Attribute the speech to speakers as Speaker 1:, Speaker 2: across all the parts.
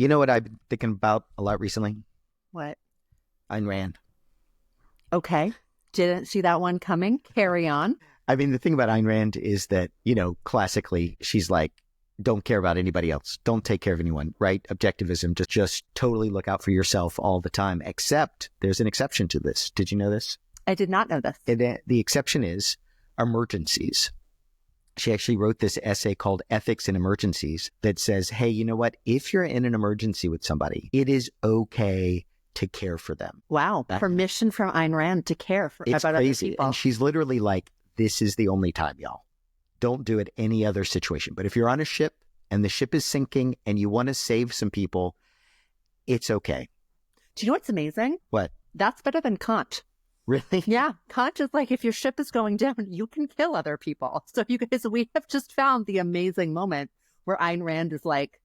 Speaker 1: You know what I've been thinking about a lot recently?
Speaker 2: What?
Speaker 1: Ayn Rand.
Speaker 2: Okay. Didn't see that one coming. Carry on.
Speaker 1: I mean, the thing about Ayn Rand is that, classically, she's like, don't care about anybody else. Don't take care of anyone, right? Objectivism, just totally look out for yourself all the time. Except there's an exception to this. Did you know this?
Speaker 2: I did not know this.
Speaker 1: The exception is emergencies. She actually wrote this essay called Ethics in Emergencies that says, hey, you know what? If you're in an emergency with somebody, it is okay to care for them.
Speaker 2: Wow. Permission from Ayn Rand to care
Speaker 1: it's
Speaker 2: about
Speaker 1: crazy.
Speaker 2: other people.
Speaker 1: And she's literally like, this is the only time, y'all. Don't do it any other situation. But if you're on a ship and the ship is sinking and you want to save some people, it's okay.
Speaker 2: Do you know what's amazing?
Speaker 1: What?
Speaker 2: That's better than Kant.
Speaker 1: Really?
Speaker 2: Yeah. Kant is like, if your ship is going down, you can kill other people. So you guys, we have just found the amazing moment where Ayn Rand is like,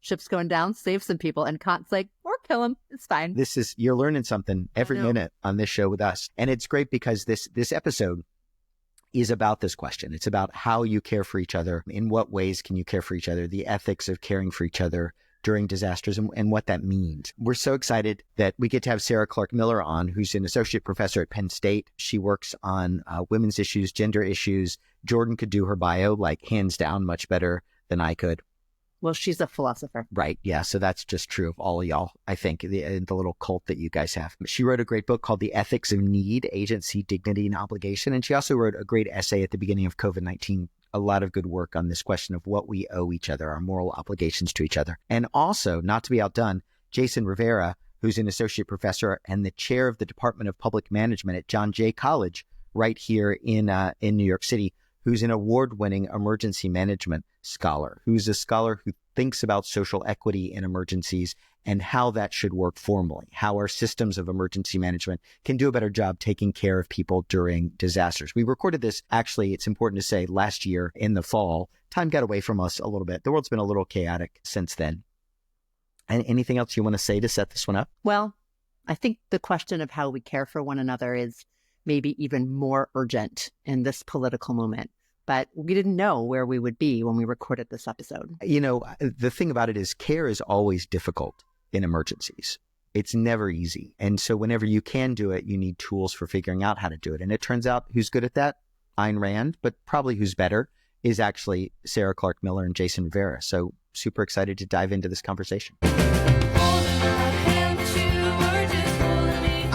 Speaker 2: ship's going down, save some people. And Kant's like, or kill him. It's fine.
Speaker 1: You're learning something every minute on this show with us. And it's great because this episode is about this question. It's about how you care for each other. In what ways can you care for each other? The ethics of caring for each other during disasters and what that means. We're so excited that we get to have Sarah Clarke Miller on, who's an associate professor at Penn State. She works on women's issues, gender issues. Jordan could do her bio, like hands down, much better than I could.
Speaker 2: Well, she's a philosopher.
Speaker 1: Right. Yeah. So that's just true of all of y'all, I think, the little cult that you guys have. She wrote a great book called The Ethics of Need, Agency, Dignity, and Obligation. And she also wrote a great essay at the beginning of COVID-19, a lot of good work on this question of what we owe each other, our moral obligations to each other. And also, not to be outdone, Jason Rivera, who's an associate professor and the chair of the Department of Public Management at John Jay College right here in New York City, who's an award-winning emergency management scholar, who's a scholar who thinks about social equity in emergencies and how that should work formally, how our systems of emergency management can do a better job taking care of people during disasters. We recorded this, actually, it's important to say, last year in the fall. Time got away from us a little bit. The world's been a little chaotic since then. And anything else you want to say to set this one up?
Speaker 2: Well, I think the question of how we care for one another is maybe even more urgent in this political moment. But we didn't know where we would be when we recorded this episode.
Speaker 1: The thing about it is care is always difficult in emergencies. It's never easy. And so whenever you can do it, you need tools for figuring out how to do it. And it turns out who's good at that? Ayn Rand, but probably who's better is actually Sarah Clarke Miller and Jason Rivera. So super excited to dive into this conversation.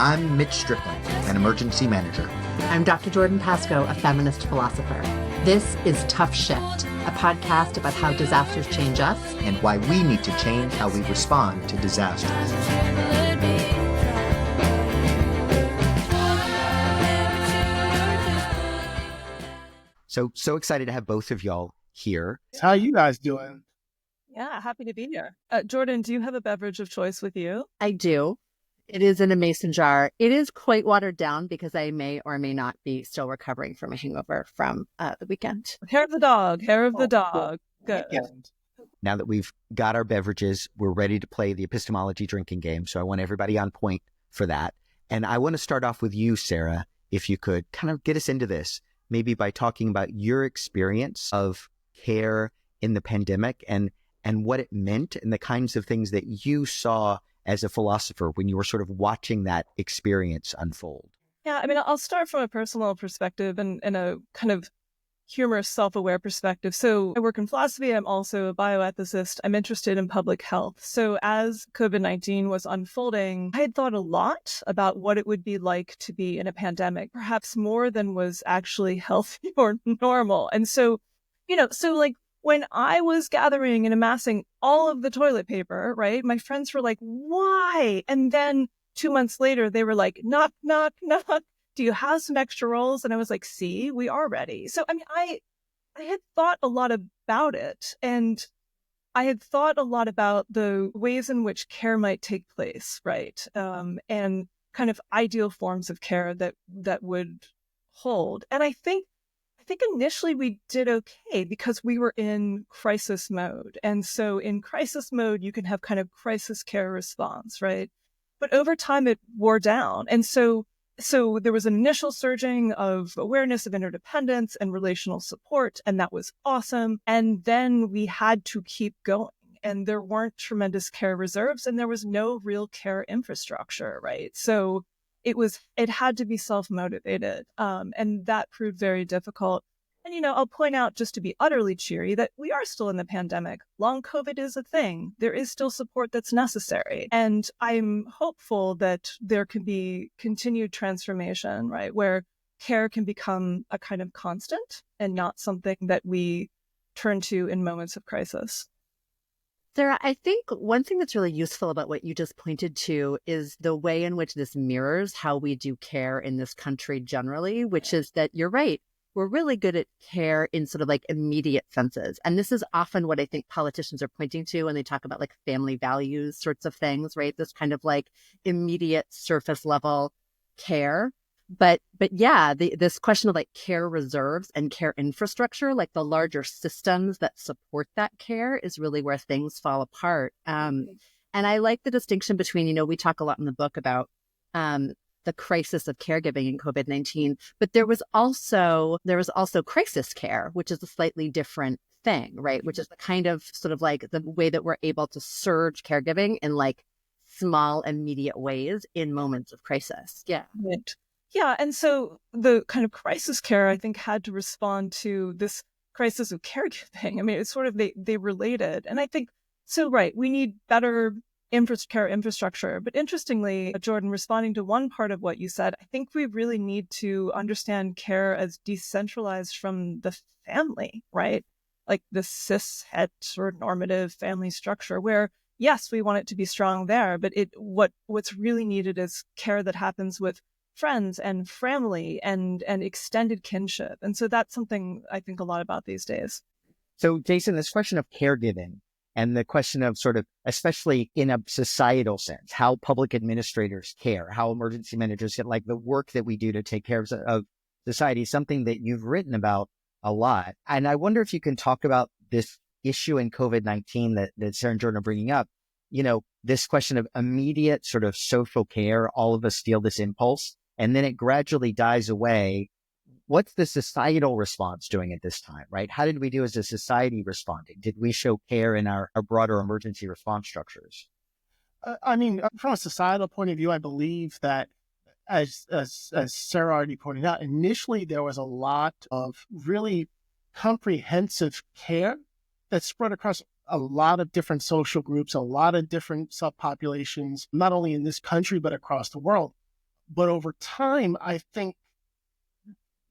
Speaker 1: I'm Mitch Strickland, an emergency manager.
Speaker 2: I'm Dr. Jordan Pascoe, a feminist philosopher. This is Tough Shift, a podcast about how disasters change us
Speaker 1: and why we need to change how we respond to disasters. So excited to have both of y'all here.
Speaker 3: How are you guys doing?
Speaker 4: Yeah, happy to be here. Jordan, do you have a beverage of choice with you?
Speaker 2: I do. It is in a mason jar. It is quite watered down because I may or may not be still recovering from a hangover from the weekend.
Speaker 4: Hair of the dog. Good.
Speaker 1: Now that we've got our beverages, we're ready to play the epistemology drinking game. So I want everybody on point for that. And I want to start off with you, Sarah, if you could kind of get us into this, maybe by talking about your experience of care in the pandemic and what it meant and the kinds of things that you saw as a philosopher when you were sort of watching that experience unfold.
Speaker 4: Yeah, I mean, I'll start from a personal perspective and a kind of humorous, self-aware perspective. So I work in philosophy. I'm also a bioethicist. I'm interested in public health. So as COVID-19 was unfolding, I had thought a lot about what it would be like to be in a pandemic, perhaps more than was actually healthy or normal. And so, like, when I was gathering and amassing all of the toilet paper, right, my friends were like, why? And then 2 months later, they were like, knock, knock, knock. Do you have some extra rolls? And I was like, see, we are ready. So, I mean, I had thought a lot about it. And I had thought a lot about the ways in which care might take place, right? And kind of ideal forms of care that would hold. And I think initially we did okay because we were in crisis mode. And so in crisis mode, you can have kind of crisis care response, right? But over time it wore down. And so there was an initial surging of awareness of interdependence and relational support, and that was awesome. And then we had to keep going. and there weren't tremendous care reserves, and there was no real care infrastructure, right? So it had to be self-motivated, and that proved very difficult. And, I'll point out, just to be utterly cheery, that we are still in the pandemic. Long COVID is a thing. There is still support that's necessary. And I'm hopeful that there can be continued transformation, right, where care can become a kind of constant and not something that we turn to in moments of crisis.
Speaker 2: Sarah, I think one thing that's really useful about what you just pointed to is the way in which this mirrors how we do care in this country generally, which is that you're right. We're really good at care in sort of like immediate senses. And this is often what I think politicians are pointing to when they talk about like family values sorts of things, right? This kind of like immediate surface level care. But yeah, this question of like care reserves and care infrastructure, like the larger systems that support that care, is really where things fall apart. And I like the distinction between, we talk a lot in the book about the crisis of caregiving in COVID-19, but there was also crisis care, which is a slightly different thing, right? Which is the kind of sort of like the way that we're able to surge caregiving in like small, immediate ways in moments of crisis. Yeah.
Speaker 4: Right. Yeah. And so the kind of crisis care, I think, had to respond to this crisis of caregiving. I mean, it's sort of, they related. And I think, so right, we need better care infrastructure. But interestingly, Jordan, responding to one part of what you said, I think we really need to understand care as decentralized from the family, right? Like the cis het or normative family structure where, yes, we want it to be strong there, but what's really needed is care that happens with friends and family and extended kinship. And so that's something I think a lot about these days.
Speaker 1: So Jason, this question of caregiving and the question of sort of, especially in a societal sense, how public administrators care, how emergency managers get, like the work that we do to take care of society, is something that you've written about a lot. And I wonder if you can talk about this issue in COVID-19 that Sarah and Jordan are bringing up, this question of immediate sort of social care. All of us feel this impulse, and then it gradually dies away. What's the societal response doing at this time, right? How did we do as a society responding? Did we show care in our broader emergency response structures?
Speaker 3: From a societal point of view, I believe that, as Sarah already pointed out, initially there was a lot of really comprehensive care that spread across a lot of different social groups, a lot of different subpopulations, not only in this country, but across the world. But over time, I think,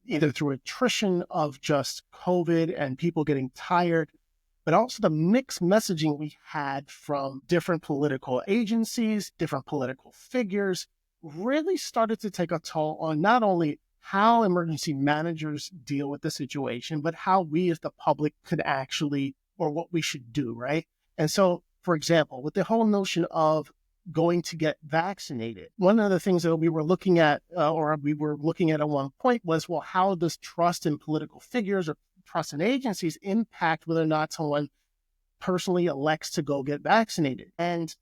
Speaker 3: either through attrition of just COVID and people getting tired, but also the mixed messaging we had from different political agencies, different political figures, really started to take a toll on not only how emergency managers deal with the situation, but how we as the public could actually, or what we should do, right? And so, for example, with the whole notion of going to get vaccinated, one of the things that we were looking at, at one point was, well, how does trust in political figures or trust in agencies impact whether or not someone personally elects to go get vaccinated? And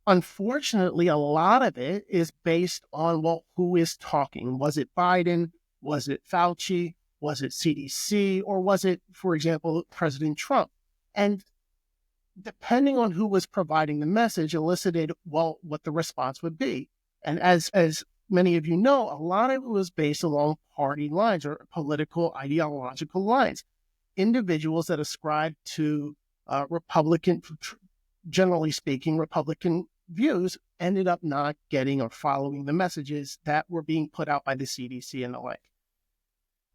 Speaker 3: unfortunately, a lot of it is based on, well, who is talking? Was it Biden? Was it Fauci? Was it CDC? Or was it, for example, President Trump? And depending on who was providing the message, elicited, well, what the response would be. And as many of you know, a lot of it was based along party lines or political ideological lines. Individuals that ascribed to Republican, generally speaking, Republican views ended up not getting or following the messages that were being put out by the CDC and the like.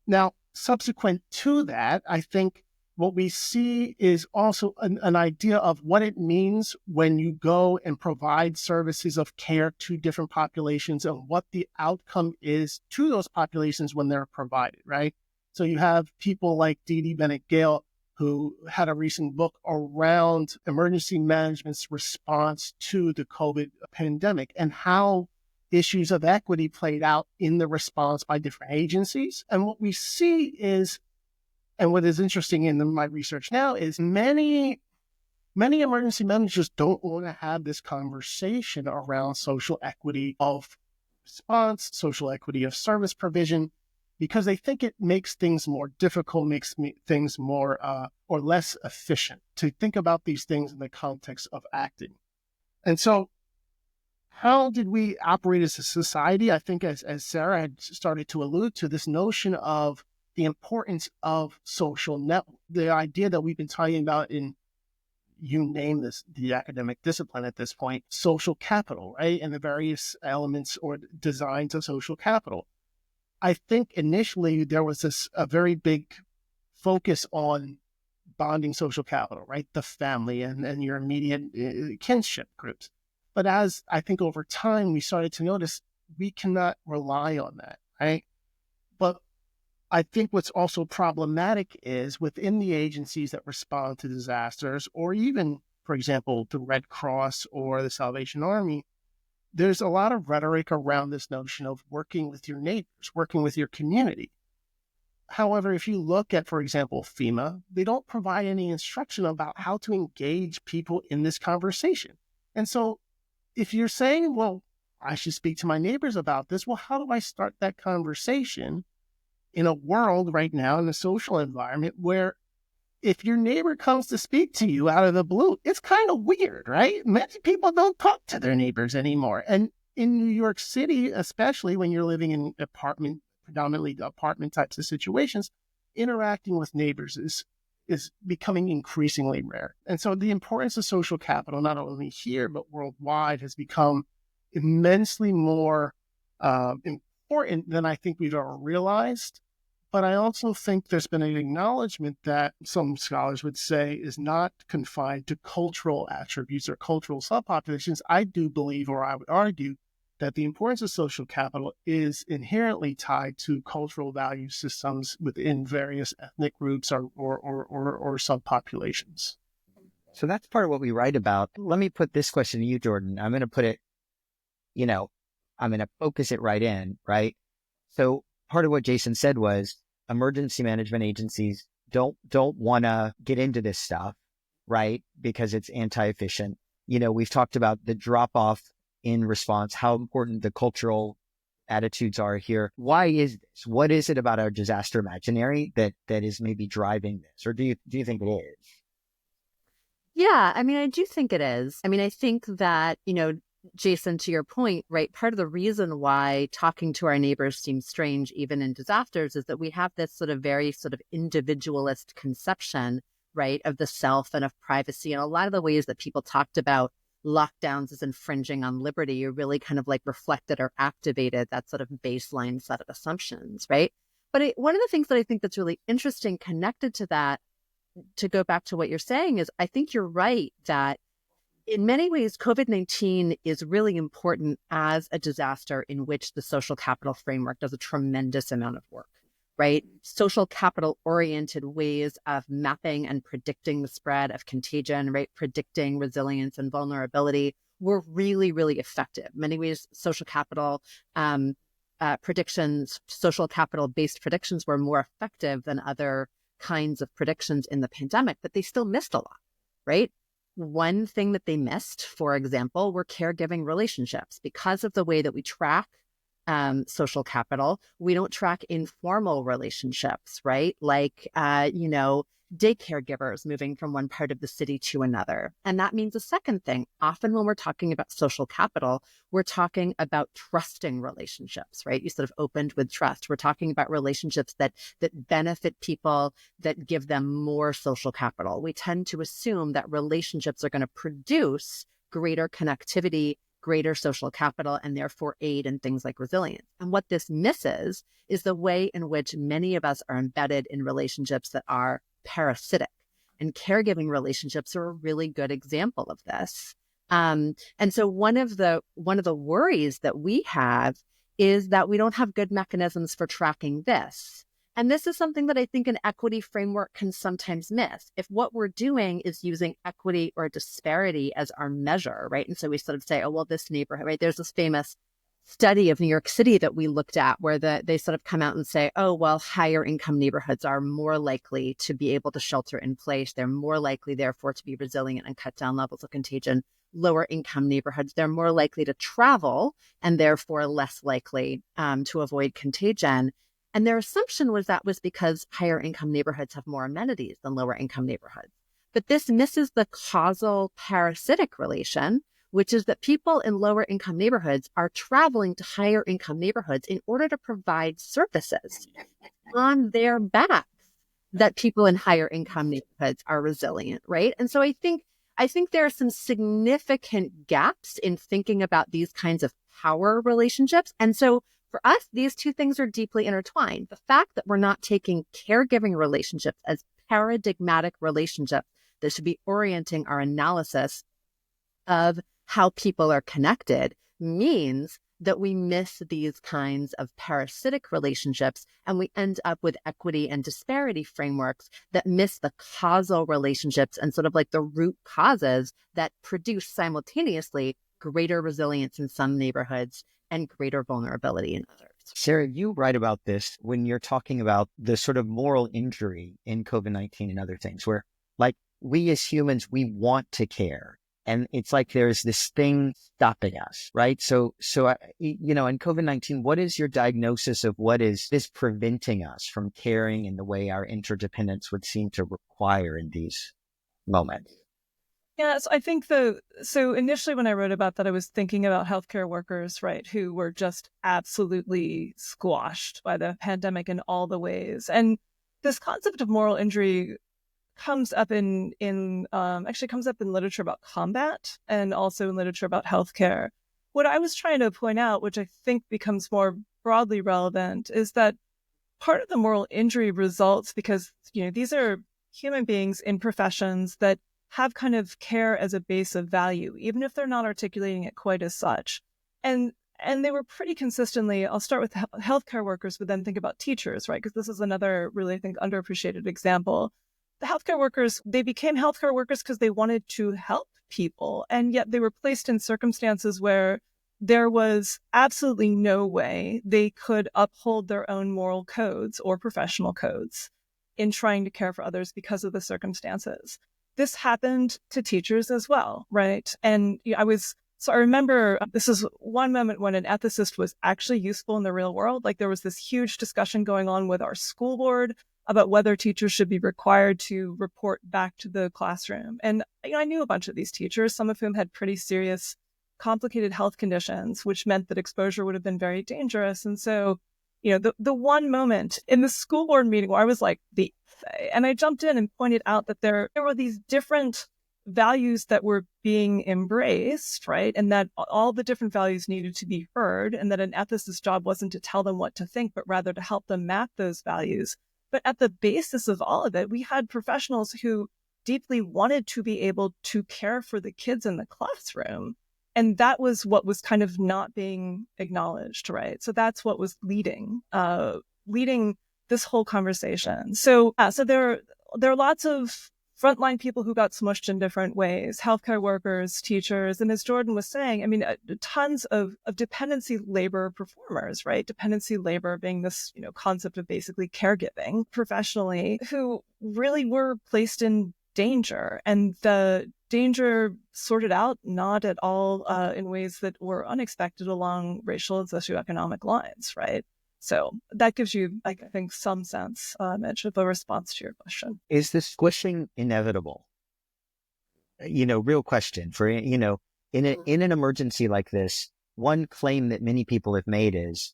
Speaker 3: Now, subsequent to that, I think what we see is also an idea of what it means when you go and provide services of care to different populations and what the outcome is to those populations when they're provided, right? So you have people like Dee Bennett-Gale, who had a recent book around emergency management's response to the COVID pandemic and how issues of equity played out in the response by different agencies. And what we see is, and what is interesting in my research now, is many emergency managers don't want to have this conversation around social equity of response, social equity of service provision, because they think it makes things more difficult, things more or less efficient to think about these things in the context of acting. And so how did we operate as a society? I think as Sarah had started to allude to, this notion of the importance of social network, the idea that we've been talking about in, you name this, the academic discipline at this point, social capital, right? And the various elements or designs of social capital. I think initially there was a very big focus on bonding social capital, right? The family and your immediate kinship groups. But as I think over time, we started to notice we cannot rely on that, right? But I think what's also problematic is within the agencies that respond to disasters, or even, for example, the Red Cross or the Salvation Army, there's a lot of rhetoric around this notion of working with your neighbors, working with your community. However, if you look at, for example, FEMA, they don't provide any instruction about how to engage people in this conversation. And so if you're saying, well, I should speak to my neighbors about this, well, how do I start that conversation in a world right now, in a social environment where if your neighbor comes to speak to you out of the blue, it's kind of weird, right? Many people don't talk to their neighbors anymore. And in New York City, especially when you're living in predominantly apartment types of situations, interacting with neighbors is becoming increasingly rare. And so the importance of social capital, not only here, but worldwide, has become immensely more important than I think we've ever realized. But I also think there's been an acknowledgement that some scholars would say is not confined to cultural attributes or cultural subpopulations. I do believe, or I would argue, that the importance of social capital is inherently tied to cultural value systems within various ethnic groups or subpopulations.
Speaker 1: So that's part of what we write about. Let me put this question to you, Jordan. I'm going to put it, I'm going to focus it right in, right? So part of what Jason said was emergency management agencies don't want to get into this stuff, right? Because it's anti-efficient. We've talked about the drop-off in response, how important the cultural attitudes are here. Why is this? What is it about our disaster imaginary that is maybe driving this? Or do you think it is?
Speaker 2: Yeah, I do think it is. I think that, Jason, to your point, right, part of the reason why talking to our neighbors seems strange, even in disasters, is that we have this sort of very sort of individualist conception, right, of the self and of privacy. And a lot of the ways that people talked about lockdowns as infringing on liberty, you really kind of like reflected or activated that sort of baseline set of assumptions, right? But one of the things that I think that's really interesting connected to that, to go back to what you're saying, is I think you're right that in many ways, COVID-19 is really important as a disaster in which the social capital framework does a tremendous amount of work, right? Social capital oriented ways of mapping and predicting the spread of contagion, right? Predicting resilience and vulnerability were really, really effective. In many ways, social capital predictions, social capital based predictions were more effective than other kinds of predictions in the pandemic, but they still missed a lot, right? One thing that they missed, for example, were caregiving relationships. Because of the way that we track social capital, we don't track informal relationships, right? Like, day caregivers moving from one part of the city to another. And that means a second thing. Often when we're talking about social capital, we're talking about trusting relationships, right? You sort of opened with trust. We're talking about relationships that benefit people, that give them more social capital. We tend to assume that relationships are going to produce greater connectivity, greater social capital, and therefore aid in things like resilience. And what this misses is the way in which many of us are embedded in relationships that are parasitic. And caregiving relationships are a really good example of this. And so one of the worries that we have is that we don't have good mechanisms for tracking this. And this is something that I think an equity framework can sometimes miss. If what we're doing is using equity or disparity as our measure, right? And so we sort of say, oh, well, this neighborhood, right? There's this famous study of New York City that we looked at where they sort of come out and say, oh, well, higher income neighborhoods are more likely to be able to shelter in place. They're more likely, therefore, to be resilient and cut down levels of contagion. Lower income neighborhoods, they're more likely to travel and therefore less likely to avoid contagion. And their assumption was that was because higher income neighborhoods have more amenities than lower income neighborhoods. But this misses the causal parasitic relation, which is that people in lower income neighborhoods are traveling to higher income neighborhoods in order to provide services on their backs, that people in higher income neighborhoods are resilient, right? And so I think there are some significant gaps in thinking about these kinds of power relationships. And so for us, these two things are deeply intertwined. The fact that we're not taking caregiving relationships as paradigmatic relationships that should be orienting our analysis of how people are connected means that we miss these kinds of parasitic relationships, and we end up with equity and disparity frameworks that miss the causal relationships and sort of like the root causes that produce simultaneously greater resilience in some neighborhoods and greater vulnerability in others.
Speaker 1: Sarah, you write about this when you're talking about the sort of moral injury in COVID-19 and other things, where like we as humans, we want to care. And it's like there's this thing stopping us, right? So in COVID-19, what is your diagnosis of what is this preventing us from caring in the way our interdependence would seem to require in these moments?
Speaker 4: Yeah, so I think so initially when I wrote about that, I was thinking about healthcare workers, right, who were just absolutely squashed by the pandemic in all the ways. And this concept of moral injury comes up in literature about combat and also in literature about healthcare. What I was trying to point out, which I think becomes more broadly relevant, is that part of the moral injury results because, these are human beings in professions that have kind of care as a base of value, even if they're not articulating it quite as such. And they were pretty consistently, I'll start with healthcare workers, but then think about teachers, right? Because this is another really, I think, underappreciated example. The healthcare workers, they became healthcare workers because they wanted to help people. And yet they were placed in circumstances where there was absolutely no way they could uphold their own moral codes or professional codes in trying to care for others because of the circumstances. This happened to teachers as well, right? And I remember this is one moment when an ethicist was actually useful in the real world. Like there was this huge discussion going on with our school board about whether teachers should be required to report back to the classroom. And I knew a bunch of these teachers, some of whom had pretty serious, complicated health conditions, which meant that exposure would have been very dangerous. And so, the one moment in the school board meeting where I was like, and I jumped in and pointed out that there were these different values that were being embraced, right? And that all the different values needed to be heard, and that an ethicist's job wasn't to tell them what to think, but rather to help them map those values. But at the basis of all of it, we had professionals who deeply wanted to be able to care for the kids in the classroom. And that was what was kind of not being acknowledged, right? So that's what was leading this whole conversation. So there are lots of frontline people who got smushed in different ways, healthcare workers, teachers, and as Jordan was saying, tons of dependency labor performers, right? Dependency labor being this, concept of basically caregiving professionally, who really were placed in danger, and the danger sorted out not at all in ways that were unexpected along racial and socioeconomic lines, right? So that gives you, I think, some sense, Mitch, of a response to your question.
Speaker 1: Is this squishing inevitable? Real question for, in an emergency like this, one claim that many people have made is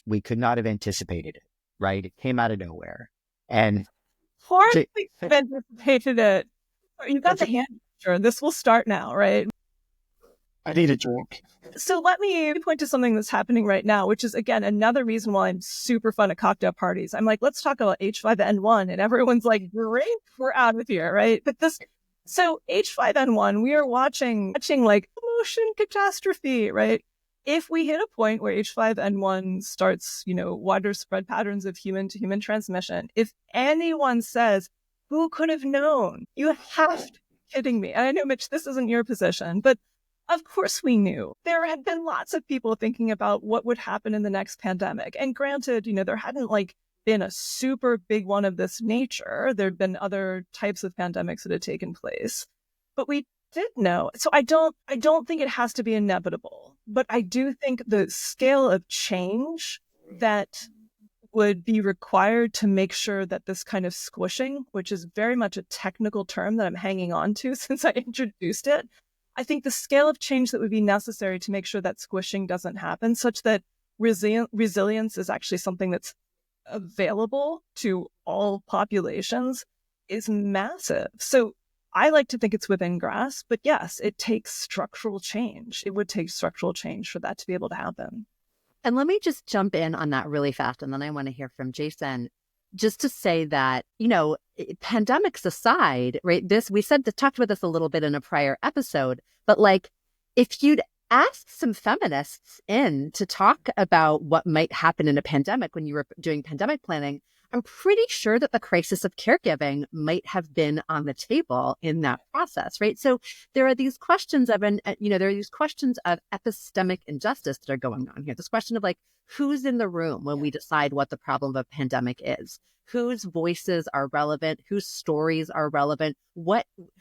Speaker 1: we could not have anticipated it, right? It came out of nowhere. And
Speaker 4: hardly anticipated it. You got the hand picture. This will start now, right?
Speaker 3: I need a drink.
Speaker 4: So let me point to something that's happening right now, which is, again, another reason why I'm super fun at cocktail parties. I'm like, let's talk about H5N1. And everyone's like, great, we're out of here, right? But so H5N1, we are watching like motion catastrophe, right? If we hit a point where H5N1 starts, wider spread patterns of human to human transmission, if anyone says, who could have known? You have to be kidding me. And I know, Mitch, this isn't your position, but of course we knew. There had been lots of people thinking about what would happen in the next pandemic. And granted, there hadn't been a super big one of this nature. There'd been other types of pandemics that had taken place, but we did know. So I don't think it has to be inevitable, but I do think the scale of change that would be required to make sure that this kind of squishing, which is very much a technical term that I'm hanging on to since I introduced it, I think the scale of change that would be necessary to make sure that squishing doesn't happen, such that resilience is actually something that's available to all populations, is massive. So I like to think it's within grasp, but yes, it takes structural change. It would take structural change for that to be able to happen.
Speaker 2: And let me just jump in on that really fast. And then I want to hear from Jason, just to say that, pandemics aside, right? We talked about this a little bit in a prior episode, but like, if you'd asked some feminists in to talk about what might happen in a pandemic when you were doing pandemic planning, I'm pretty sure that the crisis of caregiving might have been on the table in that process, right? So there are these questions of, epistemic injustice that are going on here. This question of like, who's in the room when we decide what the problem of a pandemic is? Whose voices are relevant? Whose stories are relevant?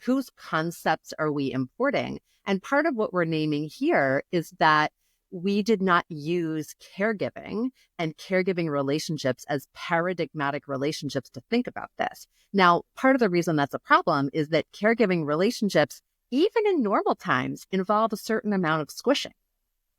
Speaker 2: Whose concepts are we importing? And part of what we're naming here is that we did not use caregiving and caregiving relationships as paradigmatic relationships to think about this. Now, part of the reason that's a problem is that caregiving relationships, even in normal times, involve a certain amount of squishing.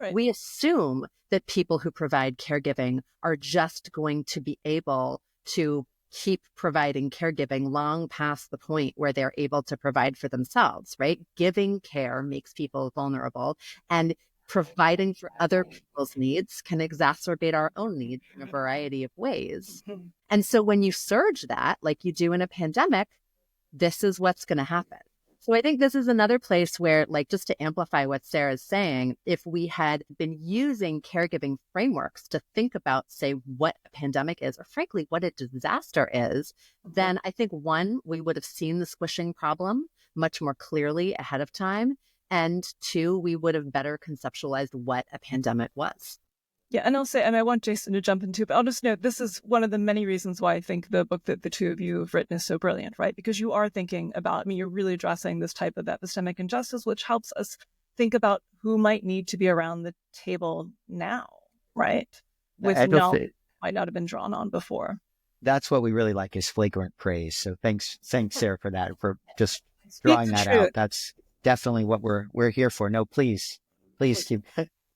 Speaker 2: Right. We assume that people who provide caregiving are just going to be able to keep providing caregiving long past the point where they're able to provide for themselves, right? Giving care makes people vulnerable, and providing for other people's needs can exacerbate our own needs in a variety of ways. And so when you surge that, like you do in a pandemic, this is what's going to happen. So I think this is another place where, like, just to amplify what Sarah's saying, if we had been using caregiving frameworks to think about, say, what a pandemic is, or frankly, what a disaster is, then I think, one, we would have seen the squishing problem much more clearly ahead of time. And two, we would have better conceptualized what a pandemic was.
Speaker 4: Yeah, and I'll say, and I want Jason to jump into, but I'll just note, this is one of the many reasons why I think the book that the two of you have written is so brilliant, right? Because you are thinking about, you're really addressing this type of epistemic injustice, which helps us think about who might need to be around the table now, right? With knowledge might not have been drawn on before.
Speaker 1: That's what we really like, is flagrant praise. So thanks, Sarah, for that, for just drawing that out. That's definitely what we're here for. No, please keep.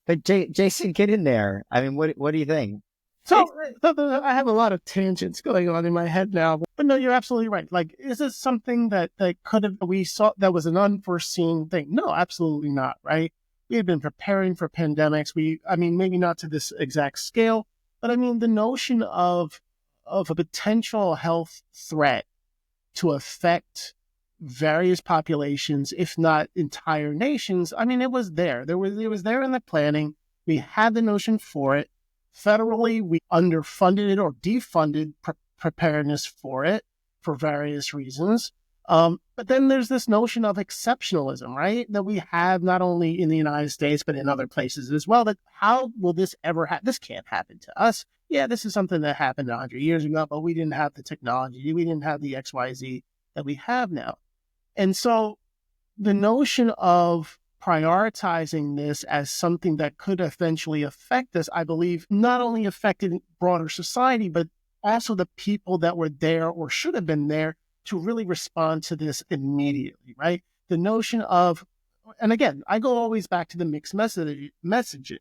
Speaker 1: But Jason, get in there. I mean, what do you think?
Speaker 3: So I have a lot of tangents going on in my head now, but no, you're absolutely right. Like, is this something that we saw that was an unforeseen thing? No, absolutely not. Right? We had been preparing for pandemics. Maybe not to this exact scale, but the notion of a potential health threat to affect various populations, if not entire nations. It was there. It was there in the planning. We had the notion for it. Federally, we underfunded it or defunded preparedness for it for various reasons. But then there's this notion of exceptionalism, right? That we have not only in the United States, but in other places as well. That how will this ever happen? This can't happen to us. Yeah, this is something that happened 100 years ago, but we didn't have the technology. We didn't have the XYZ that we have now. And so the notion of prioritizing this as something that could eventually affect us, I believe, not only affected broader society, but also the people that were there or should have been there to really respond to this immediately, right? The notion of, and again, I go always back to the mixed messaging,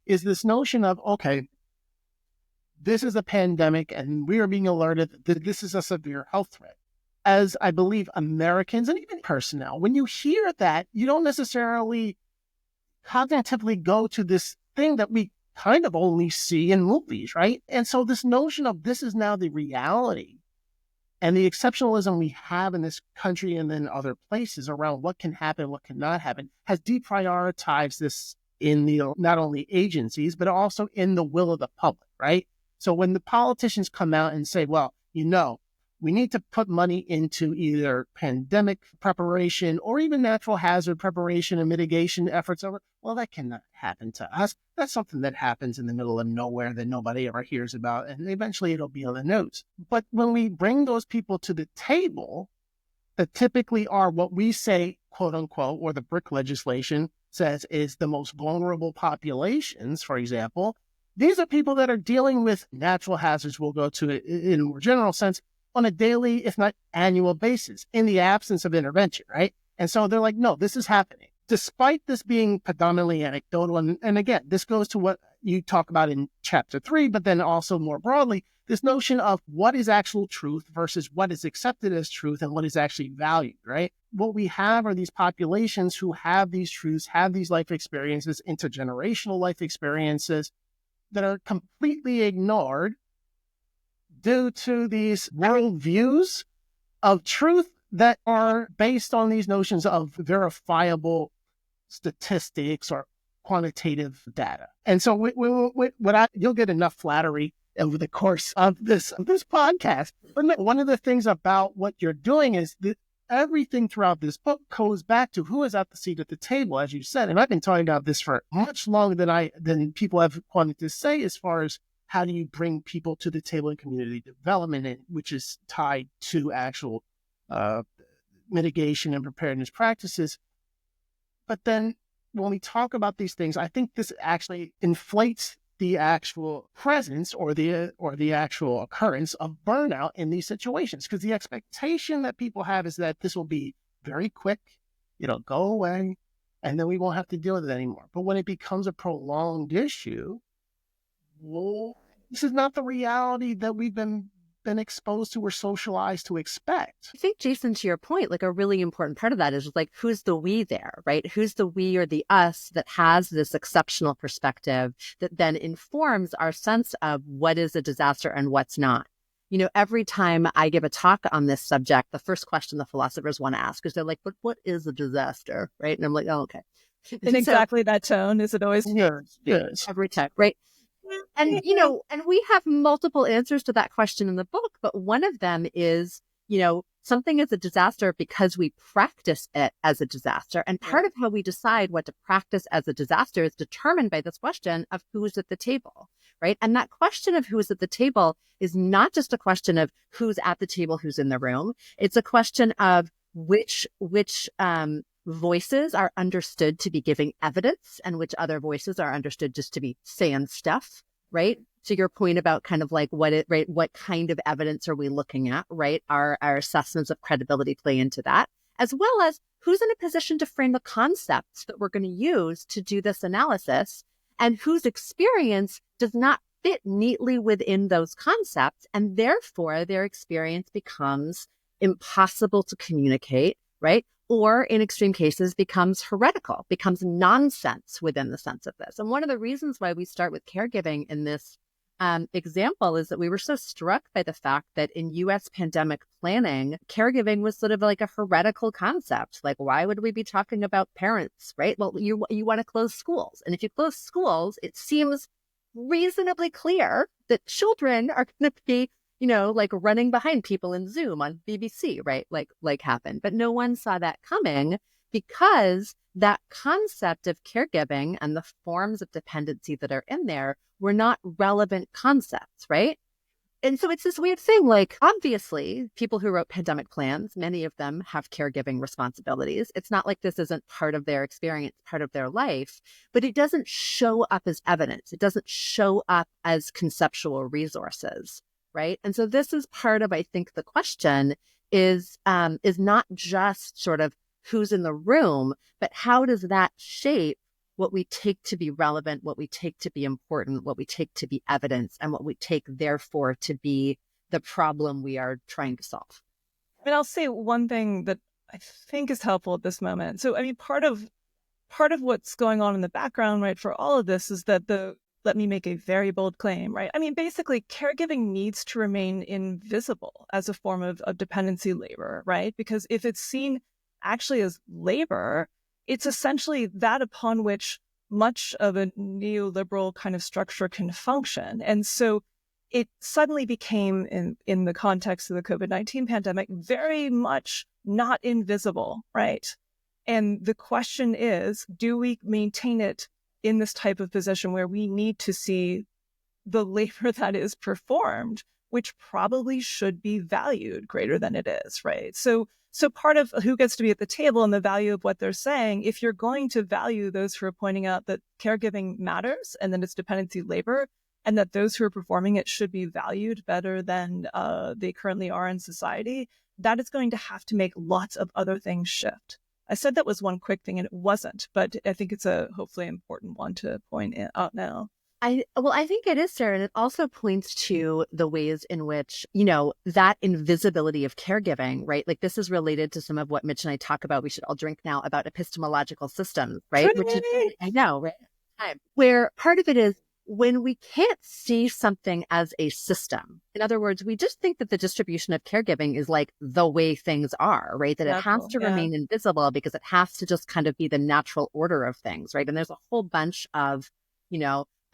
Speaker 3: is this notion of, okay, this is a pandemic and we are being alerted that this is a severe health threat. As I believe Americans and even personnel, when you hear that, you don't necessarily cognitively go to this thing that we kind of only see in movies, right? And so this notion of this is now the reality and the exceptionalism we have in this country and in other places around what can happen, what cannot happen, has deprioritized this in the not only agencies, but also in the will of the public, right? So when the politicians come out and say, well, we need to put money into either pandemic preparation or even natural hazard preparation and mitigation efforts. Well, that cannot happen to us. That's something that happens in the middle of nowhere that nobody ever hears about, and eventually it'll be on the news. But when we bring those people to the table that typically are what we say, quote unquote, or the BRIC legislation says is the most vulnerable populations, for example, These are people that are dealing with natural hazards, we'll go to it in a more general sense, on a daily, if not annual basis, in the absence of intervention, right? And so they're like, no, this is happening. Despite this being predominantly anecdotal, and again, this goes to what you talk about in chapter 3, but then also more broadly, this notion of what is actual truth versus what is accepted as truth and what is actually valued, right? What we have are these populations who have these truths, have these life experiences, intergenerational life experiences that are completely ignored due to these worldviews of truth that are based on these notions of verifiable statistics or quantitative data. And so you'll get enough flattery over the course of this podcast. But one of the things about what you're doing is that everything throughout this book goes back to who is at the seat at the table, as you said. And I've been talking about this for much longer than people have wanted to say, as far as how do you bring people to the table in community development, which is tied to actual mitigation and preparedness practices. But then when we talk about these things, I think this actually inflates the actual presence or the actual occurrence of burnout in these situations, because the expectation that people have is that this will be very quick, it'll go away, and then we won't have to deal with it anymore. But when it becomes a prolonged issue, well, this is not the reality that we've been exposed to or socialized to expect.
Speaker 2: I think, Jason, to your point, like a really important part of that is like, who's the we there, right? Who's the we or the us that has this exceptional perspective that then informs our sense of what is a disaster and what's not. You know, every time I give a talk on this subject, the first question the philosophers want to ask is they're like, but what is a disaster, right? And I'm like, oh, okay.
Speaker 4: In exactly that tone, is it always?
Speaker 3: Yes.
Speaker 2: Every time, right? And, you know, and we have multiple answers to that question in the book, but one of them is, you know, something is a disaster because we practice it as a disaster. And part of how we decide what to practice as a disaster is determined by this question of who's at the table, right? And that question of who's at the table is not just a question of who's at the table, who's in the room. It's a question of which voices are understood to be giving evidence and which other voices are understood just to be saying stuff, right? To your point about kind of like what kind of evidence are we looking at, right? Our assessments of credibility play into that, as well as who's in a position to frame the concepts that we're going to use to do this analysis and whose experience does not fit neatly within those concepts. And therefore, their experience becomes impossible to communicate, right? Or in extreme cases becomes heretical, becomes nonsense within the sense of this. And one of the reasons why we start with caregiving in this example is that we were so struck by the fact that in U.S. pandemic planning, caregiving was sort of like a heretical concept. Like, why would we be talking about parents, right? Well, you want to close schools. And if you close schools, it seems reasonably clear that children are going to be, you know, like running behind people in Zoom on BBC, right? Like happened. But no one saw that coming because that concept of caregiving and the forms of dependency that are in there were not relevant concepts, right? And so it's this weird thing, like, obviously, people who wrote pandemic plans, many of them have caregiving responsibilities. It's not like this isn't part of their experience, part of their life, but it doesn't show up as evidence. It doesn't show up as conceptual resources, right? And so this is part of, I think, the question is not just sort of who's in the room, but how does that shape what we take to be relevant, what we take to be important, what we take to be evidence, and what we take, therefore, to be the problem we are trying to solve.
Speaker 4: And I'll say one thing that I think is helpful at this moment. So, I mean, part of what's going on in the background, right, for all of this is that let me make a very bold claim, right? I mean, basically, caregiving needs to remain invisible as a form of dependency labor, right? Because if it's seen actually as labor, it's essentially that upon which much of a neoliberal kind of structure can function. And so it suddenly became, in the context of the COVID-19 pandemic, very much not invisible, right? And the question is, do we maintain it in this type of position where we need to see the labor that is performed, which probably should be valued greater than it is, right? So So part of who gets to be at the table and the value of what they're saying, if you're going to value those who are pointing out that caregiving matters and that it's dependency labor, and that those who are performing it should be valued better than they currently are in society, that is going to have to make lots of other things shift. I said that was one quick thing and it wasn't, but I think it's a hopefully important one to point out now.
Speaker 2: I think it is, Sarah. And it also points to the ways in which, that invisibility of caregiving, right? Like this is related to some of what Mitch and I talk about. We should all drink now about epistemological systems, right? Which is, I know, right? Where part of it is when we can't see something as a system. In other words, we just think that the distribution of caregiving is like the way things are, right? That it has to remain invisible because it has to just kind of be the natural order of things, right? And there's a whole bunch of,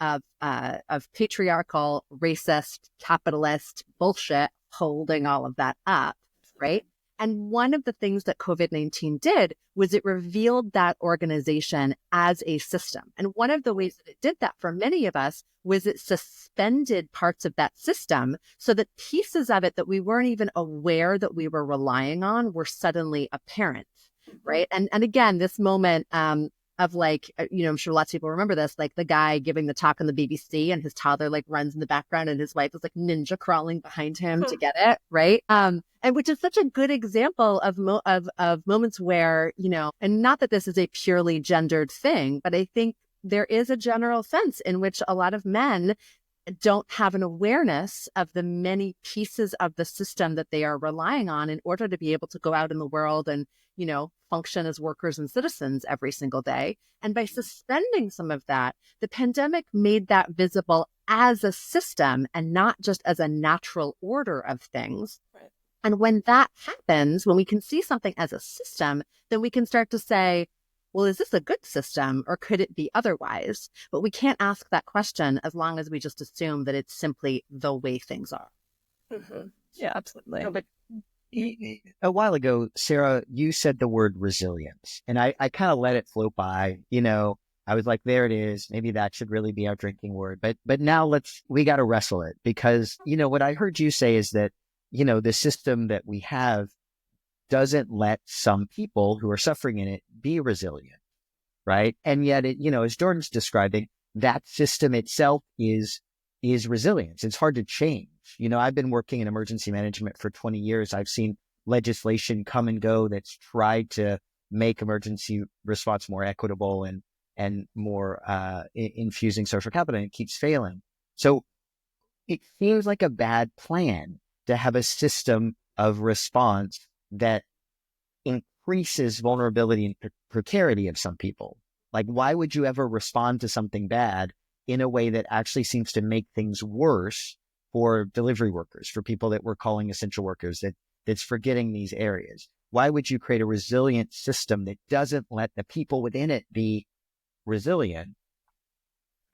Speaker 2: of patriarchal, racist, capitalist bullshit holding all of that up, right? And one of the things that COVID-19 did was it revealed that organization as a system. And one of the ways that it did that for many of us was it suspended parts of that system so that pieces of it that we weren't even aware that we were relying on were suddenly apparent, right? And again, this moment of like, I'm sure lots of people remember this, like the guy giving the talk on the BBC and his toddler like runs in the background and his wife is like ninja crawling behind him to get it, right? And which is such a good example of moments where, and not that this is a purely gendered thing, but I think there is a general sense in which a lot of men don't have an awareness of the many pieces of the system that they are relying on in order to be able to go out in the world and, function as workers and citizens every single day. And by suspending some of that, the pandemic made that visible as a system and not just as a natural order of things. Right. And when that happens, when we can see something as a system, then we can start to say, well, is this a good system or could it be otherwise? But we can't ask that question as long as we just assume that it's simply the way things are.
Speaker 4: Mm-hmm. Yeah, absolutely.
Speaker 1: No, but a while ago, Sarah, you said the word resilience, and I kind of let it float by. I was like, there it is. Maybe that should really be our drinking word. But now we got to wrestle it because, what I heard you say is that, the system that we have doesn't let some people who are suffering in it be resilient, right? And yet, as Jordan's describing, that system itself is resilience. It's hard to change. I've been working in emergency management for 20 years. I've seen legislation come and go that's tried to make emergency response more equitable and more infusing social capital, and it keeps failing. So it seems like a bad plan to have a system of response that increases vulnerability and precarity of some people. Like, why would you ever respond to something bad in a way that actually seems to make things worse for delivery workers, for people that we're calling essential workers, that's forgetting these areas? Why would you create a resilient system that doesn't let the people within it be resilient?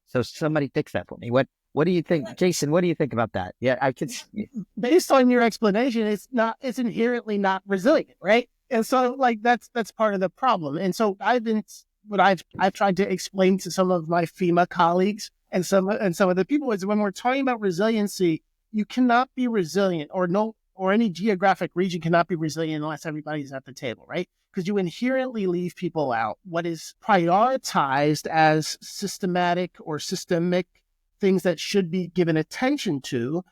Speaker 1: So somebody fix that for me. What do you think, Jason? What do you think about that? Yeah, I could.
Speaker 3: Based on your explanation, it's inherently not resilient, right? And so, like that's part of the problem. And so I've tried to explain to some of my FEMA colleagues and some of the people is when we're talking about resiliency, you cannot be resilient or any geographic region cannot be resilient unless everybody's at the table, right? Because you inherently leave people out. What is prioritized as systematic or systemic things that should be given attention to,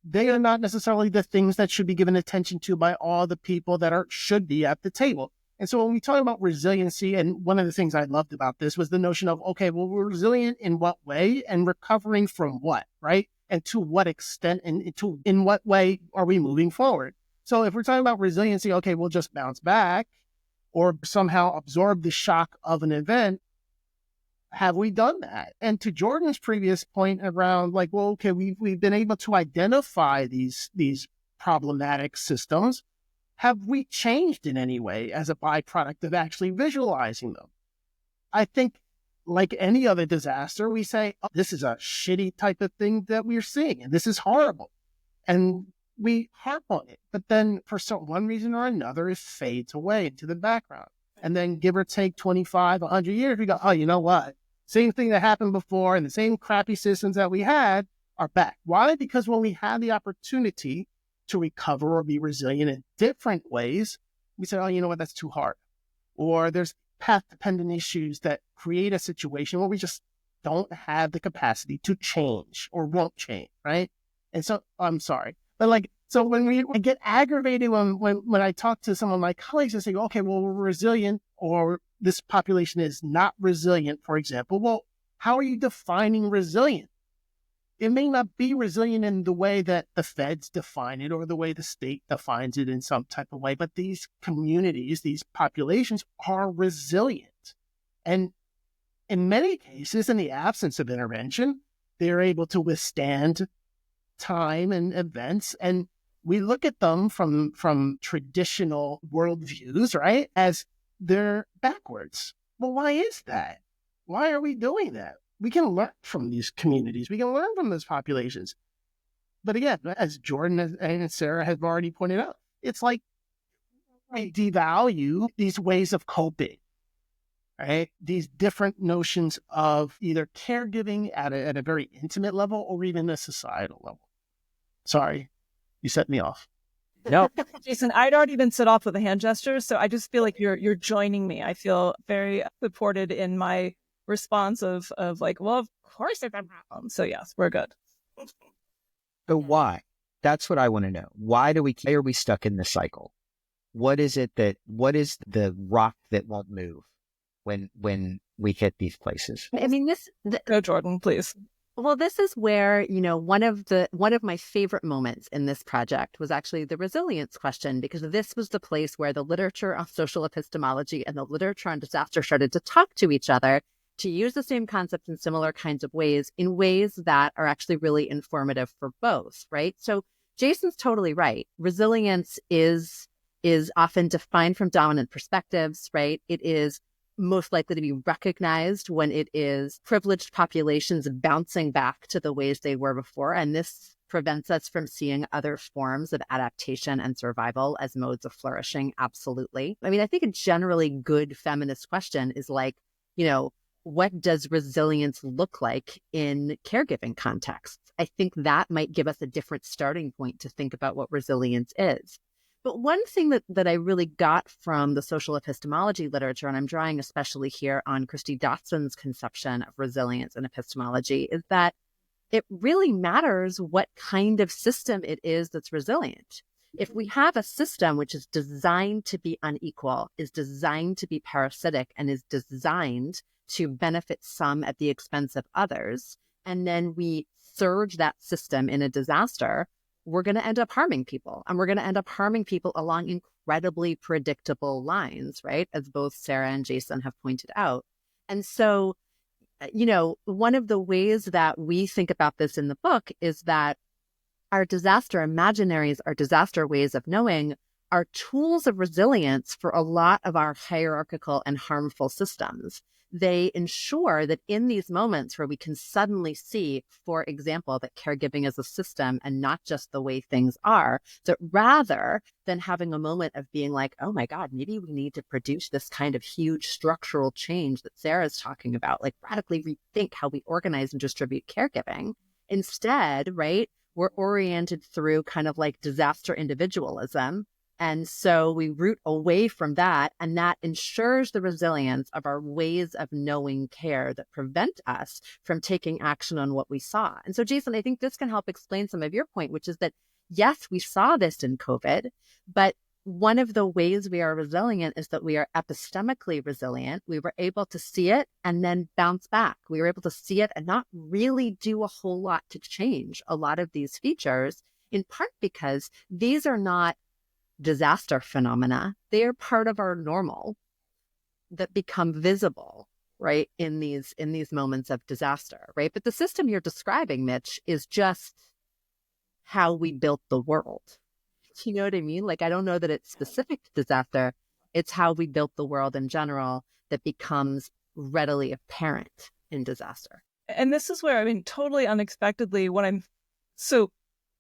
Speaker 3: they are not necessarily the things that should be given attention to by all the people that should be at the table. And so when we talk about resiliency, and one of the things I loved about this was the notion of, okay, well, we're resilient in what way and recovering from what, right? And to what extent and in what way are we moving forward? So if we're talking about resiliency, okay, we'll just bounce back or somehow absorb the shock of an event. Have we done that? And to Jordan's previous point around like, well, okay, we've been able to identify these problematic systems. Have we changed in any way as a byproduct of actually visualizing them? I think like any other disaster, we say, oh, this is a shitty type of thing that we're seeing, and this is horrible. And we harp on it. But then for one reason or another, it fades away into the background. And then give or take 25, 100 years, we go, oh, you know what? Same thing that happened before and the same crappy systems that we had are back. Why? Because when we had the opportunity to recover or be resilient in different ways, we say, oh, you know what, that's too hard. Or there's path-dependent issues that create a situation where we just don't have the capacity to change or won't change, right? And so, I'm sorry. But like, so when I get aggravated when I talk to some of my colleagues and say, okay, well, we're resilient, or this population is not resilient, for example. Well, how are you defining resilient? It may not be resilient in the way that the feds define it or the way the state defines it in some type of way, but these communities, these populations are resilient. And in many cases, in the absence of intervention, they're able to withstand time and events. And we look at them from traditional worldviews, right, as they're backwards. Well, why is that? Why are we doing that? We can learn from these communities. We can learn from those populations. But again, as Jordan and Sarah have already pointed out, it's like we devalue these ways of coping, right? These different notions of either caregiving at a very intimate level or even a societal level. Sorry, you set me off.
Speaker 1: No,
Speaker 4: Jason, I'd already been set off with a hand gesture, so I just feel like you're joining me. I feel very supported in my response of like, well, of course it's a problem. So yes, we're good.
Speaker 1: but why? That's what I want to know. Why are we stuck in this cycle? What is the rock that won't move when we hit these places?
Speaker 2: I mean,
Speaker 4: Go, Jordan, please.
Speaker 2: Well, this is where, one of my favorite moments in this project was actually the resilience question, because this was the place where the literature on social epistemology and the literature on disaster started to talk to each other, to use the same concepts in similar kinds of ways, in ways that are actually really informative for both, right? So Jason's totally right. Resilience is often defined from dominant perspectives, right? It is most likely to be recognized when it is privileged populations bouncing back to the ways they were before. And this prevents us from seeing other forms of adaptation and survival as modes of flourishing. Absolutely. I mean, I think a generally good feminist question is like, what does resilience look like in caregiving contexts? I think that might give us a different starting point to think about what resilience is. But one thing that I really got from the social epistemology literature, and I'm drawing especially here on Christy Dotson's conception of resilience and epistemology, is that it really matters what kind of system it is that's resilient. If we have a system which is designed to be unequal, is designed to be parasitic, and is designed to benefit some at the expense of others, and then we surge that system in a disaster, we're going to end up harming people. And we're going to end up harming people along incredibly predictable lines, right? As both Sarah and Jason have pointed out. And so, one of the ways that we think about this in the book is that our disaster imaginaries, our disaster ways of knowing, are tools of resilience for a lot of our hierarchical and harmful systems. They ensure that in these moments where we can suddenly see, for example, that caregiving is a system and not just the way things are, that rather than having a moment of being like, oh my God, maybe we need to produce this kind of huge structural change that Sarah's talking about, like radically rethink how we organize and distribute caregiving. Instead, right, we're oriented through kind of like disaster individualism. And so we root away from that, and that ensures the resilience of our ways of knowing care that prevent us from taking action on what we saw. And so, Jason, I think this can help explain some of your point, which is that, yes, we saw this in COVID, but one of the ways we are resilient is that we are epistemically resilient. We were able to see it and then bounce back. We were able to see it and not really do a whole lot to change a lot of these features, in part because these are not disaster phenomena. They are part of our normal that become visible, right, in these moments of disaster, right? But the system you're describing, Mitch, is just how we built the world. You know what I mean? Like, I don't know that it's specific to disaster. It's how we built the world in general that becomes readily apparent in disaster.
Speaker 4: And this is where, totally unexpectedly, so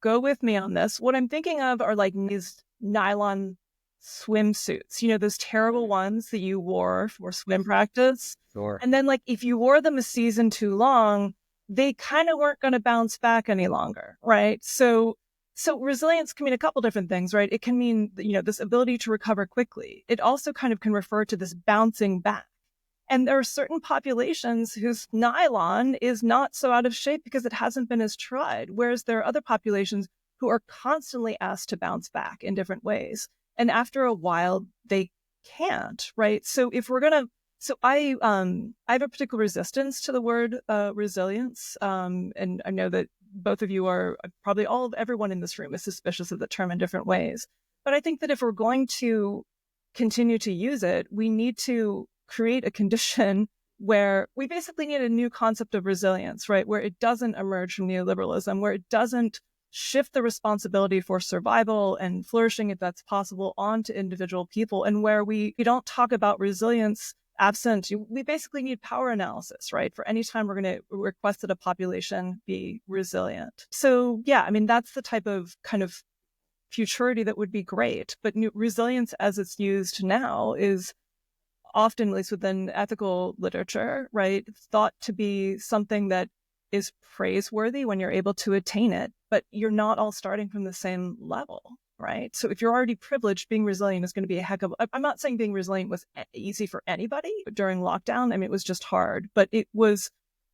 Speaker 4: go with me on this. What I'm thinking of are like these nylon swimsuits, those terrible ones that you wore for swim practice.
Speaker 1: Sure.
Speaker 4: And then, like, if you wore them a season too long, they kind of weren't going to bounce back any longer, right? So So resilience can mean a couple different things, right? It can mean, this ability to recover quickly. It also kind of can refer to this bouncing back. And there are certain populations whose nylon is not so out of shape because it hasn't been as tried, whereas there are other populations who are constantly asked to bounce back in different ways. And after a while, they can't, right? So I have a particular resistance to the word resilience. And I know that both of you are, probably everyone in this room is suspicious of the term in different ways. But I think that if we're going to continue to use it, we need to create a condition where we basically need a new concept of resilience, right? Where it doesn't emerge from neoliberalism, where it doesn't shift the responsibility for survival and flourishing, if that's possible, onto individual people, and where we don't talk about resilience absent. We basically need power analysis, right? For any time we're going to request that a population be resilient. So yeah, I mean, that's the type of kind of futurity that would be great. But resilience as it's used now is often, at least within ethical literature, right, thought to be something that is praiseworthy when you're able to attain it, but you're not all starting from the same level, right? So if you're already privileged, being resilient is going to be I'm not saying being resilient was easy for anybody during lockdown. I mean, it was just hard, but it was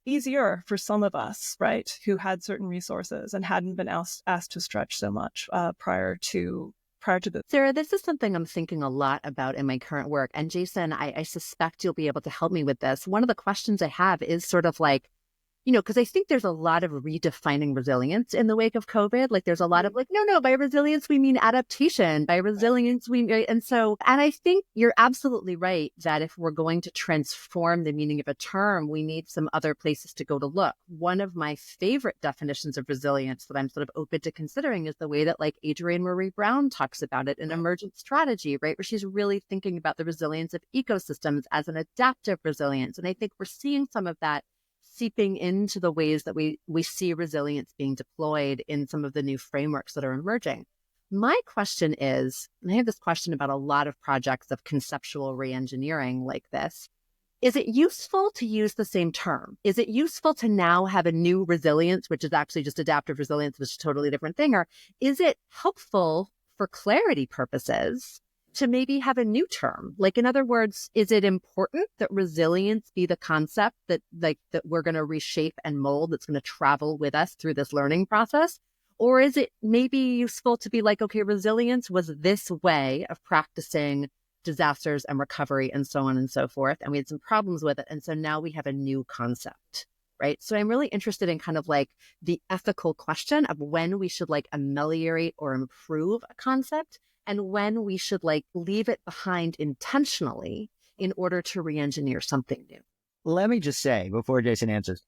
Speaker 4: easier for some of us, right, who had certain resources and hadn't been asked to stretch so much prior to the...
Speaker 2: Sarah, this is something I'm thinking a lot about in my current work. And Jason, I suspect you'll be able to help me with this. One of the questions I have is sort of like, because I think there's a lot of redefining resilience in the wake of COVID. Like there's a lot of like, no, by resilience, we mean adaptation. By resilience, and I think you're absolutely right that if we're going to transform the meaning of a term, we need some other places to go to look. One of my favorite definitions of resilience that I'm sort of open to considering is the way that like Adrienne Marie Brown talks about it in Emergent Strategy, right? Where she's really thinking about the resilience of ecosystems as an adaptive resilience. And I think we're seeing some of that seeping into the ways that we see resilience being deployed in some of the new frameworks that are emerging. My question is, and I have this question about a lot of projects of conceptual reengineering like this, is it useful to use the same term? Is it useful to now have a new resilience, which is actually just adaptive resilience, which is a totally different thing? Or is it helpful for clarity purposes to maybe have a new term? Like, in other words, is it important that resilience be the concept that we're going to reshape and mold, that's going to travel with us through this learning process? Or is it maybe useful to be like, okay, resilience was this way of practicing disasters and recovery and so on and so forth, and we had some problems with it, and so now we have a new concept, right? So I'm really interested in kind of like the ethical question of when we should like ameliorate or improve a concept, and when we should like leave it behind intentionally in order to re-engineer something new.
Speaker 1: Let me just say before Jason answers,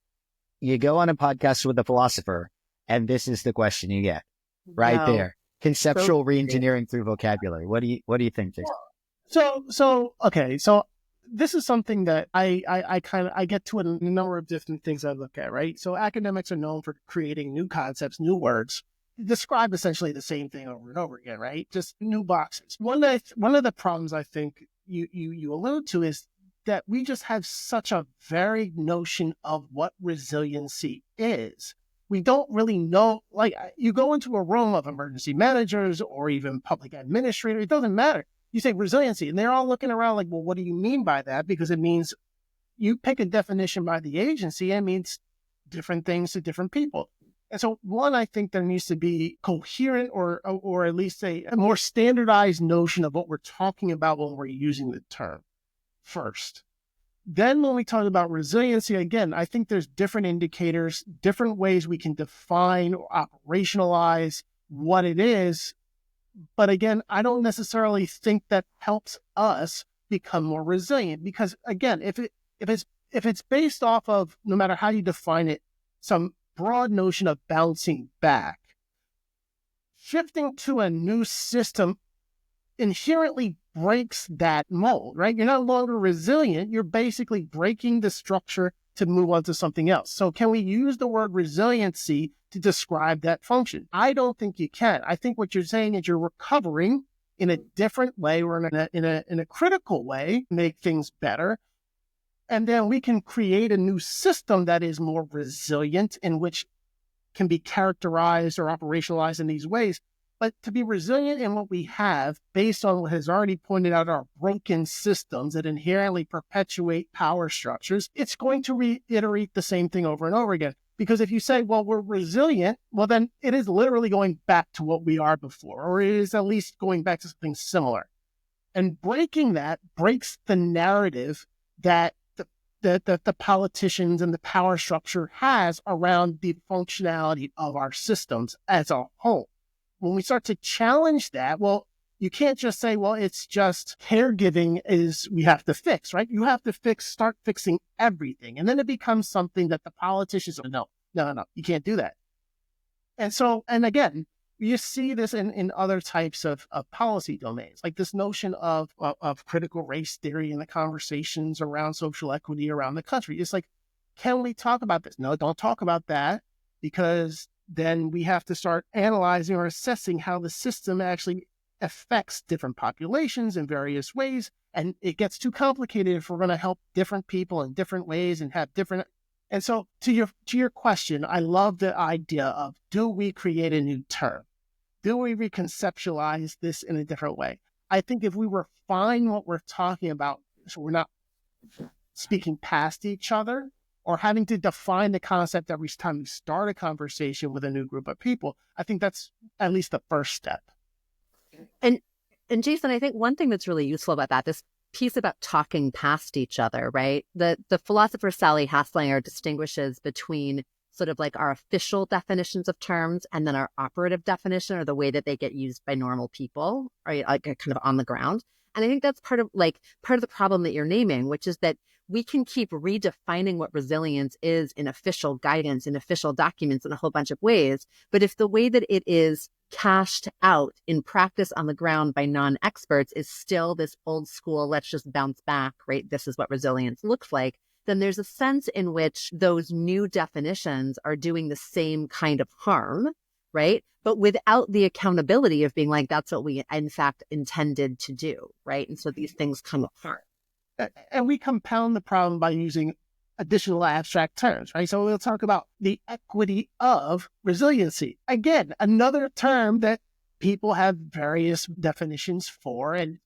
Speaker 1: you go on a podcast with a philosopher and this is the question you get right there. Conceptual re-engineering through vocabulary. What do you think, Jason?
Speaker 3: Okay. So this is something that I get to a number of different things I look at, right? So academics are known for creating new concepts, new words, describe essentially the same thing over and over again, right? Just new boxes. One of the problems I think you allude to is that we just have such a varied notion of what resiliency is. We don't really know, like you go into a room of emergency managers or even public administrators, it doesn't matter. You say resiliency and they're all looking around like, well, what do you mean by that? Because it means you pick a definition by the agency, and it means different things to different people. And so one, I think there needs to be coherent or at least a more standardized notion of what we're talking about when we're using the term first. Then when we talk about resiliency, again, I think there's different indicators, different ways we can define or operationalize what it is. But again, I don't necessarily think that helps us become more resilient, because again, if it's based off of, no matter how you define it, some broad notion of bouncing back, shifting to a new system inherently breaks that mold, right? You're no longer resilient. You're basically breaking the structure to move on to something else. So can we use the word resiliency to describe that function? I don't think you can. I think what you're saying is you're recovering in a different way or in a critical way, make things better. And then we can create a new system that is more resilient, in which can be characterized or operationalized in these ways. But to be resilient in what we have, based on what has already pointed out our broken systems that inherently perpetuate power structures, it's going to reiterate the same thing over and over again. Because if you say, well, we're resilient, well, then it is literally going back to what we are before, or it is at least going back to something similar. And breaking that breaks the narrative that the politicians and the power structure has around the functionality of our systems as a whole. When we start to challenge that, well, you can't just say, well, it's just caregiving is we have to fix, right? You have to start fixing everything. And then it becomes something that the politicians, no, you can't do that. And so, and again, you see this in other types of policy domains, like this notion of critical race theory and the conversations around social equity around the country. It's like, can we talk about this? No, don't talk about that, because then we have to start analyzing or assessing how the system actually affects different populations in various ways. And it gets too complicated if we're going to help different people in different ways and have different. And so to your question, I love the idea of, do we create a new term? Do we reconceptualize this in a different way? I think if we refine what we're talking about, so we're not speaking past each other or having to define the concept every time we start a conversation with a new group of people, I think that's at least the first step.
Speaker 2: And Jason, I think one thing that's really useful about that, this piece about talking past each other, right? The philosopher Sally Haslanger distinguishes between sort of like our official definitions of terms and then our operative definition, or the way that they get used by normal people, right? Like kind of on the ground. And I think that's part of the problem that you're naming, which is that we can keep redefining what resilience is in official guidance, in official documents in a whole bunch of ways. But if the way that it is cashed out in practice on the ground by non-experts is still this old school, let's just bounce back, right? This is what resilience looks like. Then there's a sense in which those new definitions are doing the same kind of harm, right? But without the accountability of being like, that's what we in fact intended to do, right? And so these things come apart.
Speaker 3: And we compound the problem by using additional abstract terms, right? So we'll talk about the equity of resiliency. Again, another term that people have various definitions for and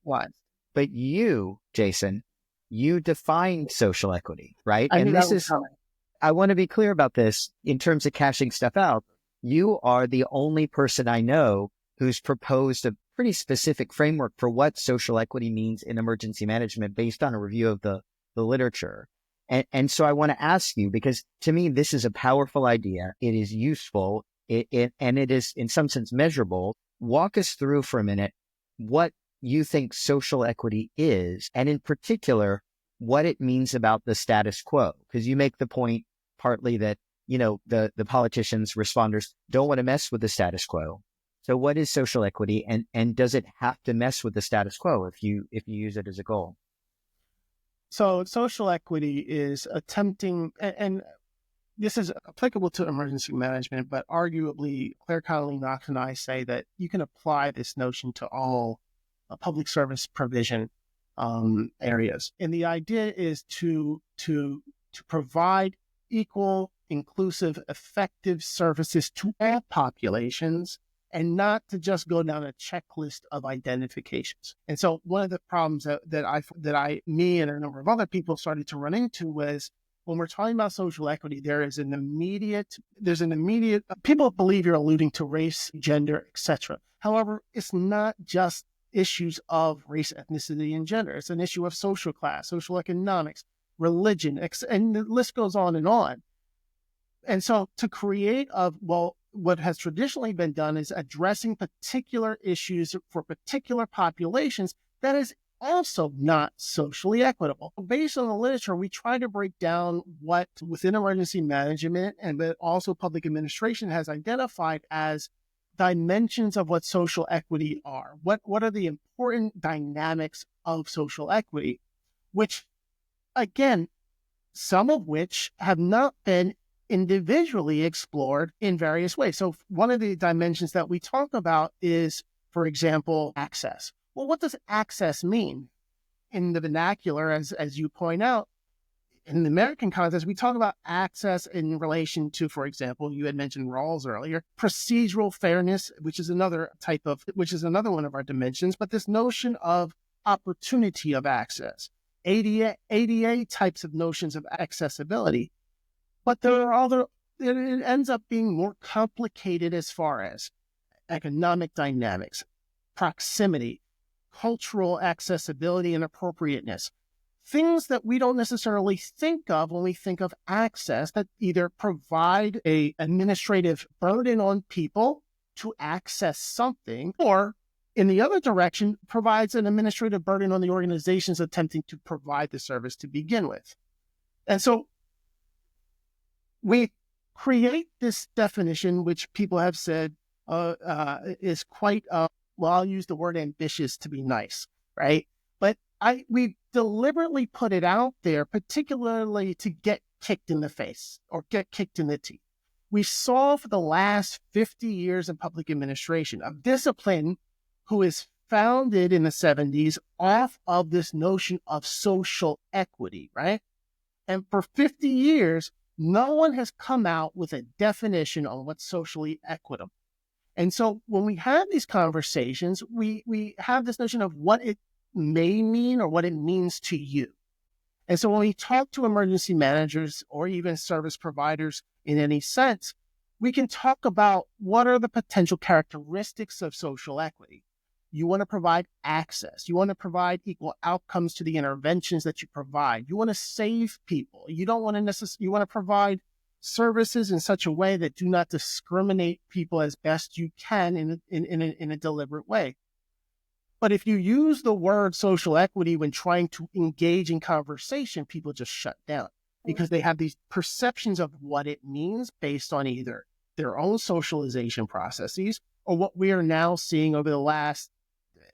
Speaker 3: what.
Speaker 1: But you, Jason, you defined social equity, right?
Speaker 3: I
Speaker 1: want to be clear about this in terms of cashing stuff out. You are the only person I know who's proposed a pretty specific framework for what social equity means in emergency management based on a review of the literature. And so I want to ask you, because to me, this is a powerful idea. It is useful, and it is in some sense measurable. Walk us through for a minute what you think social equity is, and in particular, what it means about the status quo. Because you make the point partly that, the politicians, responders don't want to mess with the status quo. So what is social equity, and does it have to mess with the status quo if you use it as a goal?
Speaker 3: So social equity is attempting, and this is applicable to emergency management, but arguably Clarke Knox and I say that you can apply this notion to all public service provision areas. And the idea is to provide equal, inclusive, effective services to all populations, and not to just go down a checklist of identifications. And so one of the problems that me and a number of other people started to run into was, when we're talking about social equity, there's an immediate, people believe you're alluding to race, gender, etc. However, it's not just issues of race, ethnicity, and gender. It's an issue of social class, social economics, religion, and the list goes on and on. And so to create what has traditionally been done is addressing particular issues for particular populations that is also not socially equitable. Based on the literature, we try to break down what within emergency management and but also public administration has identified as dimensions of what social equity are. What are the important dynamics of social equity, which, again, some of which have not been individually explored in various ways. So one of the dimensions that we talk about is, for example, access. Well, what does access mean? In the vernacular, as you point out, in the American context, we talk about access in relation to, for example, you had mentioned Rawls earlier, procedural fairness, which is another one of our dimensions, but this notion of opportunity of access, ADA types of notions of accessibility. But it ends up being more complicated as far as economic dynamics, proximity, cultural accessibility and appropriateness, things that we don't necessarily think of when we think of access, that either provide an administrative burden on people to access something, or in the other direction, provides an administrative burden on the organizations attempting to provide the service to begin with. And so we create this definition, which people have said is quite, I'll use the word ambitious to be nice, right? But we deliberately put it out there, particularly to get kicked in the face or get kicked in the teeth. We saw for the last 50 years in public administration a discipline who is founded in the 70s off of this notion of social equity, right? And for 50 years, no one has come out with a definition on what's socially equitable. And so when we have these conversations, we have this notion of what it may mean or what it means to you. And so when we talk to emergency managers or even service providers in any sense, we can talk about what are the potential characteristics of social equity. You want to provide access. You want to provide equal outcomes to the interventions that you provide. You want to save people. You don't want to you want to provide services in such a way that do not discriminate people as best you can in a deliberate way. But if you use the word social equity when trying to engage in conversation, people just shut down because they have these perceptions of what it means based on either their own socialization processes or what we are now seeing over the last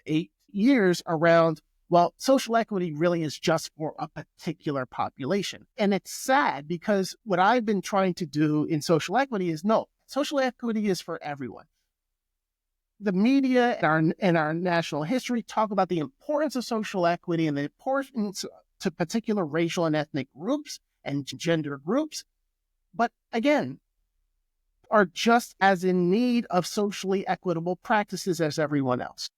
Speaker 3: 8 years around, well, social equity really is just for a particular population. And it's sad because what I've been trying to do in social equity is no, social equity is for everyone. The media and our national history talk about the importance of social equity and the importance to particular racial and ethnic groups and gender groups, but again, are just as in need of socially equitable practices as everyone else.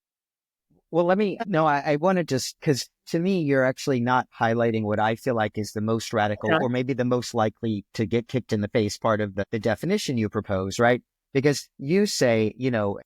Speaker 1: Well, I want to just, because to me, you're actually not highlighting what I feel like is the most radical or maybe the most likely to get kicked in the face part of the definition you propose, right? Because you say,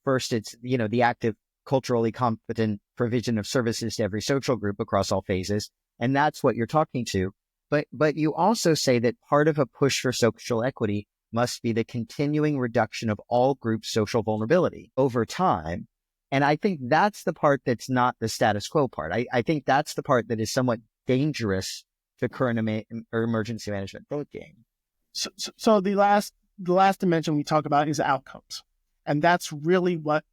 Speaker 1: first it's, the active, culturally competent provision of services to every social group across all phases. And that's what you're talking to. But you also say that part of a push for social equity must be the continuing reduction of all groups' social vulnerability over time. And I think that's the part that's not the status quo part. I think that's the part that is somewhat dangerous to current emergency management thinking.
Speaker 3: So the last dimension we talk about is outcomes. And that's really what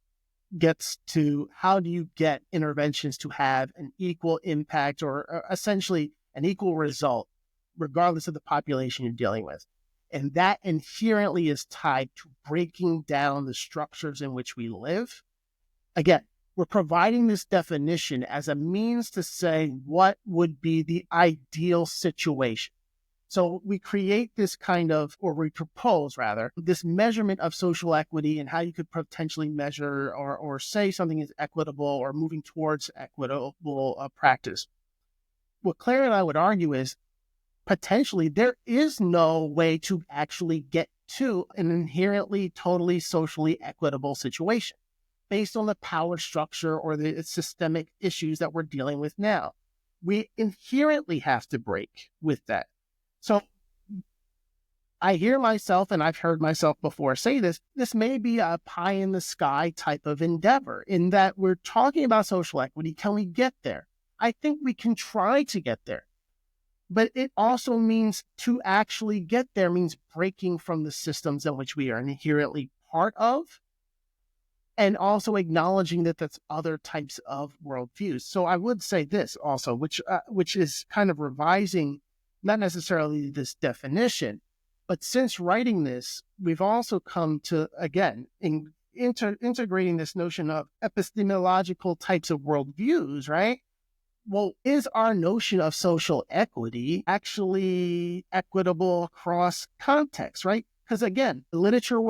Speaker 3: gets to how do you get interventions to have an equal impact or essentially an equal result, regardless of the population you're dealing with. And that inherently is tied to breaking down the structures in which we live. Again, we're providing this definition as a means to say what would be the ideal situation. So we create this we propose rather, this measurement of social equity and how you could potentially measure or say something is equitable or moving towards equitable practice. What Claire and I would argue is potentially there is no way to actually get to an inherently, totally socially equitable situation based on the power structure or the systemic issues that we're dealing with now. We inherently have to break with that. So I hear myself, and I've heard myself before say this may be a pie in the sky type of endeavor in that we're talking about social equity. Can we get there? I think we can try to get there. But it also means to actually get there means breaking from the systems in which we are inherently part of, and also acknowledging that that's other types of worldviews. So I would say this also, which is kind of revising, not necessarily this definition, but since writing this, we've also come to, again, integrating this notion of epistemological types of worldviews, right? well, is our notion of social equity actually equitable across contexts, right? Because again, literature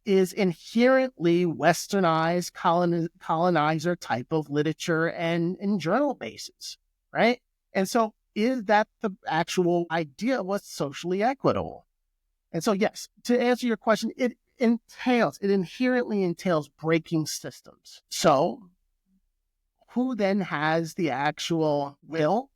Speaker 3: is inherently westernized, colonizer type of literature and journal bases, right? And so is that the actual idea of what's socially equitable? And so, yes, to answer your question, it inherently entails breaking systems. So who then has the actual will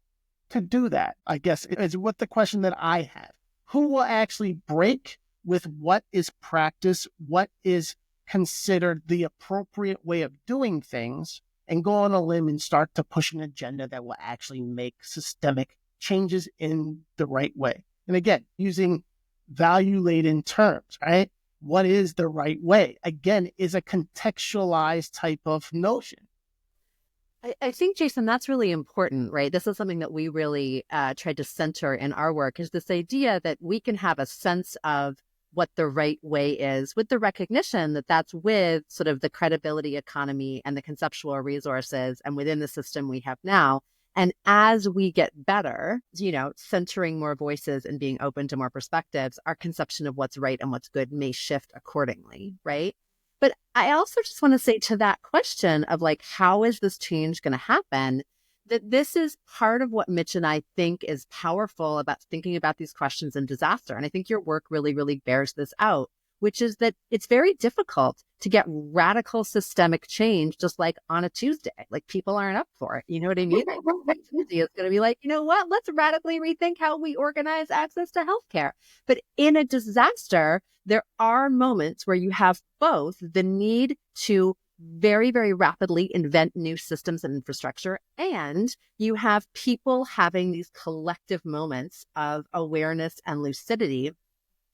Speaker 3: to do that? I guess is what the question that I have. Who will actually break with what is practiced, what is considered the appropriate way of doing things, and go on a limb and start to push an agenda that will actually make systemic changes in the right way? And again, using value-laden terms, right? What is the right way? Again, is a contextualized type of notion.
Speaker 2: I think, Jason, that's really important, right? This is something that we really tried to center in our work, is this idea that we can have a sense of what the right way is with the recognition that that's with sort of the credibility economy and the conceptual resources and within the system we have now. And as we get better, centering more voices and being open to more perspectives, our conception of what's right and what's good may shift accordingly, right? But I also just want to say to that question of like, how is this change going to happen? That this is part of what Mitch and I think is powerful about thinking about these questions in disaster. And I think your work really, really bears this out, which is that it's very difficult to get radical systemic change just like on a Tuesday. Like people aren't up for it. You know what I mean? Tuesday is going to be like, you know what? Let's radically rethink how we organize access to healthcare. But in a disaster, there are moments where you have both the need to very, very rapidly invent new systems and infrastructure, and you have people having these collective moments of awareness and lucidity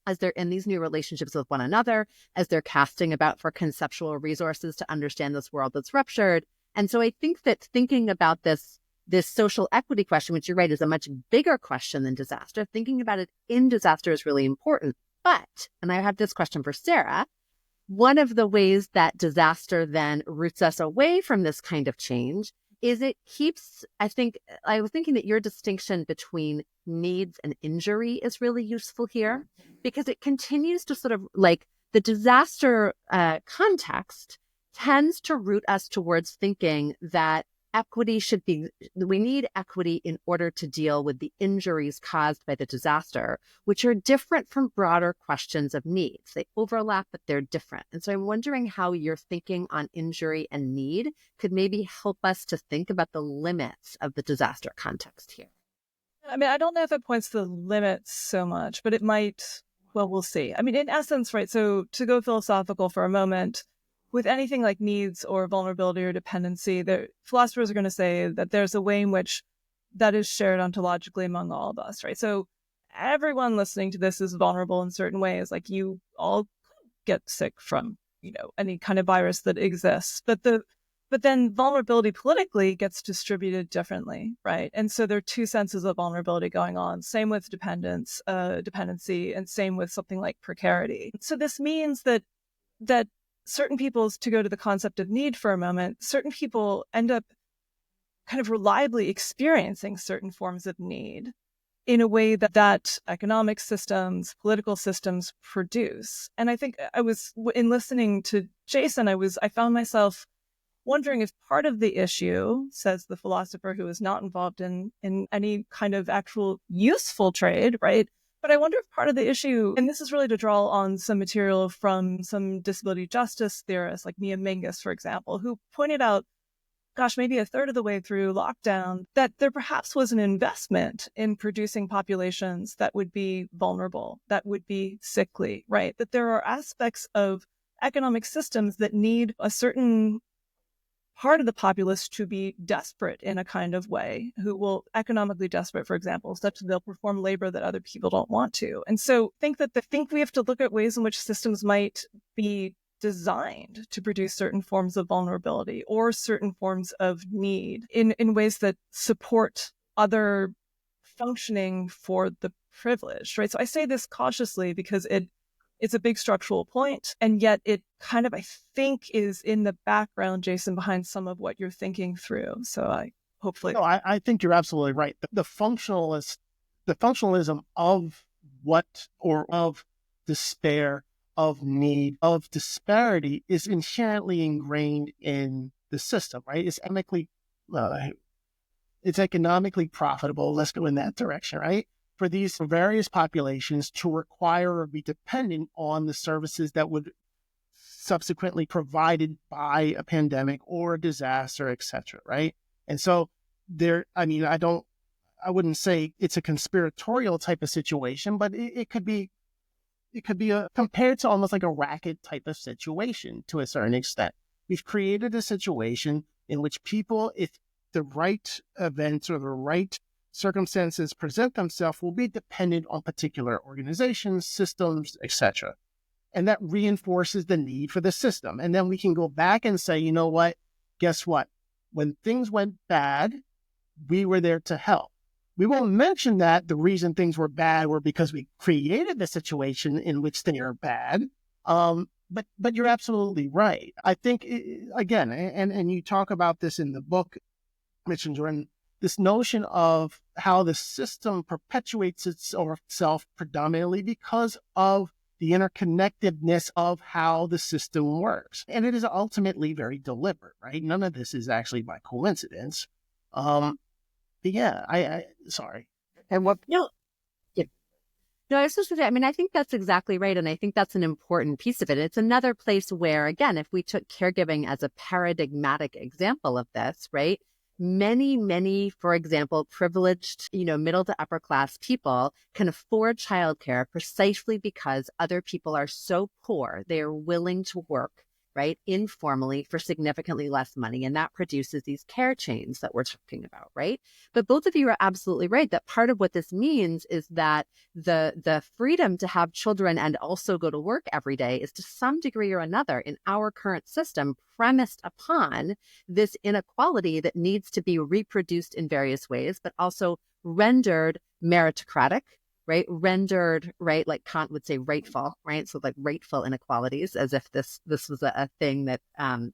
Speaker 2: as they're in these new relationships with one another, as they're casting about for conceptual resources to understand this world that's ruptured. And so I think that thinking about this social equity question, which you're right, is a much bigger question than disaster. Thinking about it in disaster is really important. But, and I have this question for Sarah, one of the ways that disaster then roots us away from this kind of change is it keeps, I was thinking that your distinction between needs and injury is really useful here, because it continues to sort of like the disaster context tends to root us towards thinking that we need equity in order to deal with the injuries caused by the disaster, which are different from broader questions of needs. They overlap, but they're different. And so I'm wondering how your thinking on injury and need could maybe help us to think about the limits of the disaster context here.
Speaker 4: I mean, I don't know if it points to the limits so much, but it might, well, we'll see. I mean, in essence, right, so to go philosophical for a moment, with anything like needs or vulnerability or dependency, philosophers are going to say that there's a way in which that is shared ontologically among all of us, right? So everyone listening to this is vulnerable in certain ways. Like you all get sick from, any kind of virus that exists. But then vulnerability politically gets distributed differently, right? And so there are two senses of vulnerability going on. Same with dependency, and same with something like precarity. So this means that certain people's, to go to the concept of need for a moment, certain people end up kind of reliably experiencing certain forms of need in a way that economic systems, political systems produce. And I think in listening to Jason, I found myself wondering if part of the issue, says the philosopher who is not involved in any kind of actual useful trade, right? But I wonder if part of the issue, and this is really to draw on some material from some disability justice theorists like Mia Mingus, for example, who pointed out, gosh, maybe a third of the way through lockdown, that there perhaps was an investment in producing populations that would be vulnerable, that would be sickly, right? That there are aspects of economic systems that need a certain part of the populace to be desperate in a kind of way, who will economically desperate, for example, such that they'll perform labor that other people don't want to. And so I think we have to look at ways in which systems might be designed to produce certain forms of vulnerability or certain forms of need in ways that support other functioning for the privileged, right? So I say this cautiously because it's a big structural point, and yet it kind of, I think, is in the background, Jason, behind some of what you're thinking through. So hopefully.
Speaker 3: No, I think you're absolutely right. The functionalism of what, or of despair, of need, of disparity is inherently ingrained in the system, right? It's economically profitable. Let's go in that direction, right? For these various populations to require or be dependent on the services that would subsequently provided by a pandemic or a disaster, et cetera, right? And so I wouldn't say it's a conspiratorial type of situation, but it could be compared to almost like a racket type of situation to a certain extent. We've created a situation in which people, if the right events or the right circumstances present themselves, will be dependent on particular organizations, systems, etc. And that reinforces the need for the system. And then we can go back and say, you know what? Guess what? When things went bad, we were there to help. We won't mention that the reason things were bad were because we created the situation in which they are bad. But you're absolutely right. I think, again, and you talk about this in the book, Mitch and Jordan, this notion of how the system perpetuates itself predominantly because of the interconnectedness of how the system works. And it is ultimately very deliberate, right? None of this is actually by coincidence. But yeah, sorry.
Speaker 2: And what? No, yeah. No, I was just going to say, I mean, I think that's exactly right. And I think that's an important piece of it. It's another place where, again, if we took caregiving as a paradigmatic example of this, right? Many, for example, privileged, middle to upper class people can afford childcare precisely because other people are so poor. They are willing to work, right, informally for significantly less money. And that produces these care chains that we're talking about, right? But both of you are absolutely right that part of what this means is that the freedom to have children and also go to work every day is to some degree or another in our current system premised upon this inequality that needs to be reproduced in various ways, but also rendered meritocratic, right? Rendered, right? Like Kant would say rightful, right? So like rightful inequalities, as if this was a thing that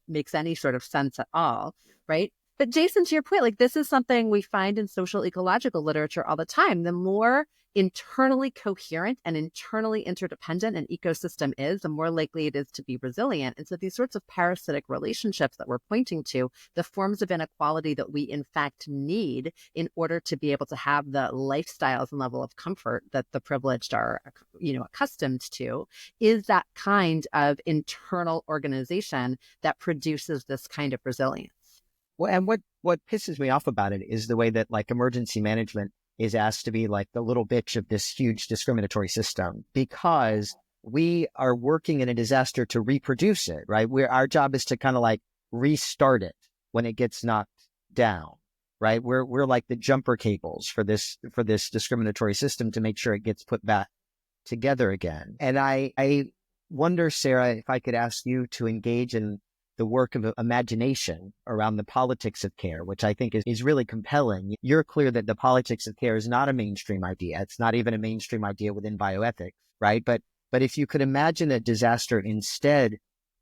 Speaker 2: makes any sort of sense at all, right? But Jason, to your point, like this is something we find in social ecological literature all the time. The more internally coherent and internally interdependent an ecosystem is, the more likely it is to be resilient. And so these sorts of parasitic relationships that we're pointing to, the forms of inequality that we in fact need in order to be able to have the lifestyles and level of comfort that the privileged are, accustomed to, is that kind of internal organization that produces this kind of resilience.
Speaker 1: Well, and what pisses me off about it is the way that like emergency management is asked to be like the little bitch of this huge discriminatory system, because we are working in a disaster to reproduce it, right? Our job is to kind of like restart it when it gets knocked down, right? We're like the jumper cables for this discriminatory system to make sure it gets put back together again. And I wonder, Sarah, if I could ask you to engage in the work of imagination around the politics of care, which I think is really compelling. You're clear that the politics of care is not a mainstream idea. It's not even a mainstream idea within bioethics, right? But if you could imagine a disaster instead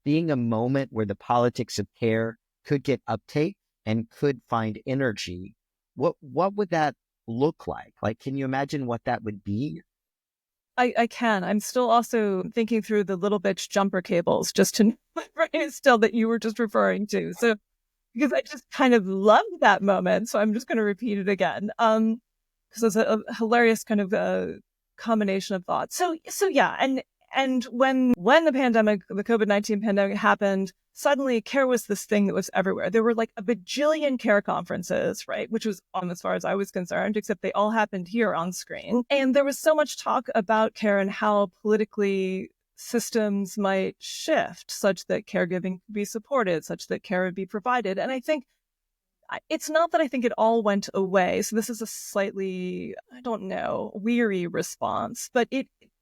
Speaker 1: being a moment where the politics of care could get uptake and could find energy, what would that look like? Like, can you imagine what that would be?
Speaker 4: I can. I'm still also thinking through the little bitch jumper cables, just to my brain is still that you were just referring to. So, because I just kind of loved that moment. So I'm just going to repeat it again. Because it's a hilarious kind of combination of thoughts. So yeah. And when the COVID-19 pandemic happened, suddenly care was this thing that was everywhere. There were like a bajillion care conferences, right? Which was as far as I was concerned, except they all happened here on screen. And there was so much talk about care and how politically systems might shift such that caregiving could be supported, such that care would be provided. And I think it's not that I think it all went away. So this is a slightly, weary response, but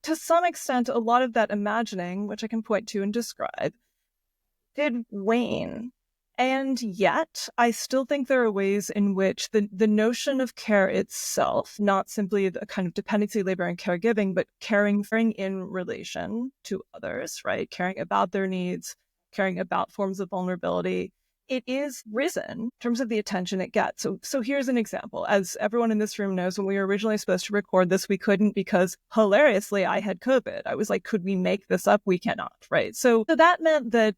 Speaker 4: to some extent, a lot of that imagining, which I can point to and describe, did wane. And yet, I still think there are ways in which the notion of care itself, not simply the kind of dependency, labor, and caregiving, but caring in relation to others, right? Caring about their needs, caring about forms of vulnerability, it is risen in terms of the attention it gets. So here's an example. As everyone in this room knows, when we were originally supposed to record this, we couldn't because hilariously I had COVID. I was like, could we make this up? We cannot, right? So that meant that,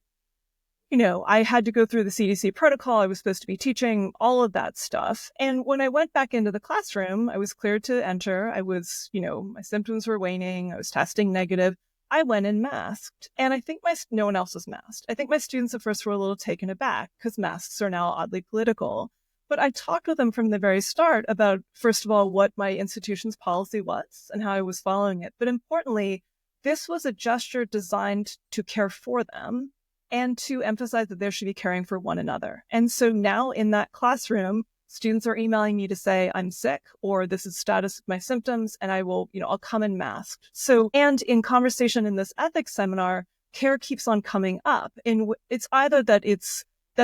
Speaker 4: I had to go through the CDC protocol. I was supposed to be teaching all of that stuff. And when I went back into the classroom, I was cleared to enter. I was, my symptoms were waning. I was testing negative. I went in masked, and I think no one else was masked. I think my students at first were a little taken aback because masks are now oddly political. But I talked with them from the very start about, first of all, what my institution's policy was and how I was following it. But importantly, this was a gesture designed to care for them and to emphasize that they should be caring for one another. And so now in that classroom, students are emailing me to say, I'm sick, or this is status of my symptoms, and I will, I'll come in masked. So, and in conversation in this ethics seminar, care keeps on coming up. And it's either that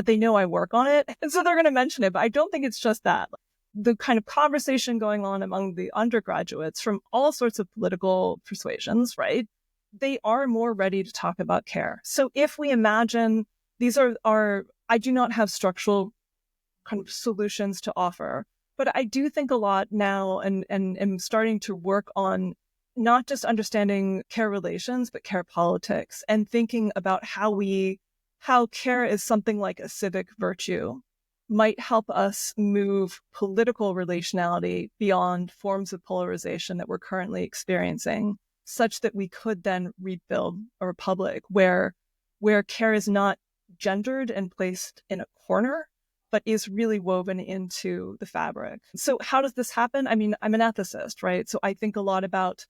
Speaker 4: they know I work on it, and so they're going to mention it, but I don't think it's just that. The kind of conversation going on among the undergraduates from all sorts of political persuasions, right? They are more ready to talk about care. So if we imagine these are I do not have structural kind of solutions to offer, but I do think a lot now and am starting to work on not just understanding care relations, but care politics, and thinking about how care is something like a civic virtue might help us move political relationality beyond forms of polarization that we're currently experiencing, such that we could then rebuild a republic where care is not gendered and placed in a corner, but is really woven into the fabric. So how does this happen? I mean, I'm an ethicist, right? So I think a lot about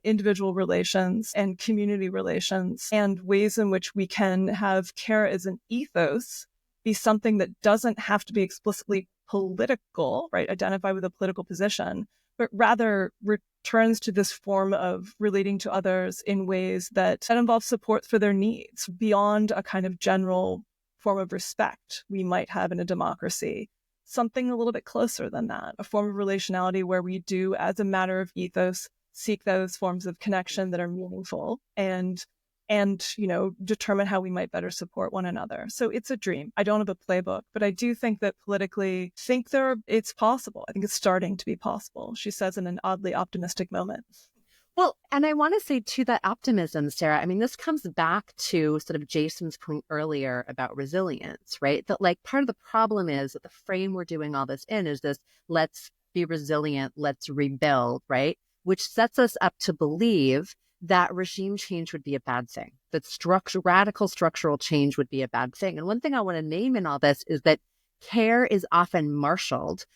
Speaker 4: individual relations and community relations and ways in which we can have care as an ethos be something that doesn't have to be explicitly political, right? Identify with a political position, but rather returns to this form of relating to others in ways that involve support for their needs beyond a kind of general form of respect we might have in a democracy. Something a little bit closer than that, a form of relationality where we do, as a matter of ethos, seek those forms of connection that are meaningful and determine how we might better support one another. So it's a dream. I don't have a playbook, but I do think that politically, it's possible. I think it's starting to be possible, she says in an oddly optimistic moment.
Speaker 2: Well, and I want to say to that optimism, Sarah, I mean, this comes back to sort of Jason's point earlier about resilience, right? That like part of the problem is that the frame we're doing all this in is this, let's be resilient, let's rebuild, right? Which sets us up to believe that regime change would be a bad thing, that radical structural change would be a bad thing. And one thing I want to name in all this is that care is often marshaled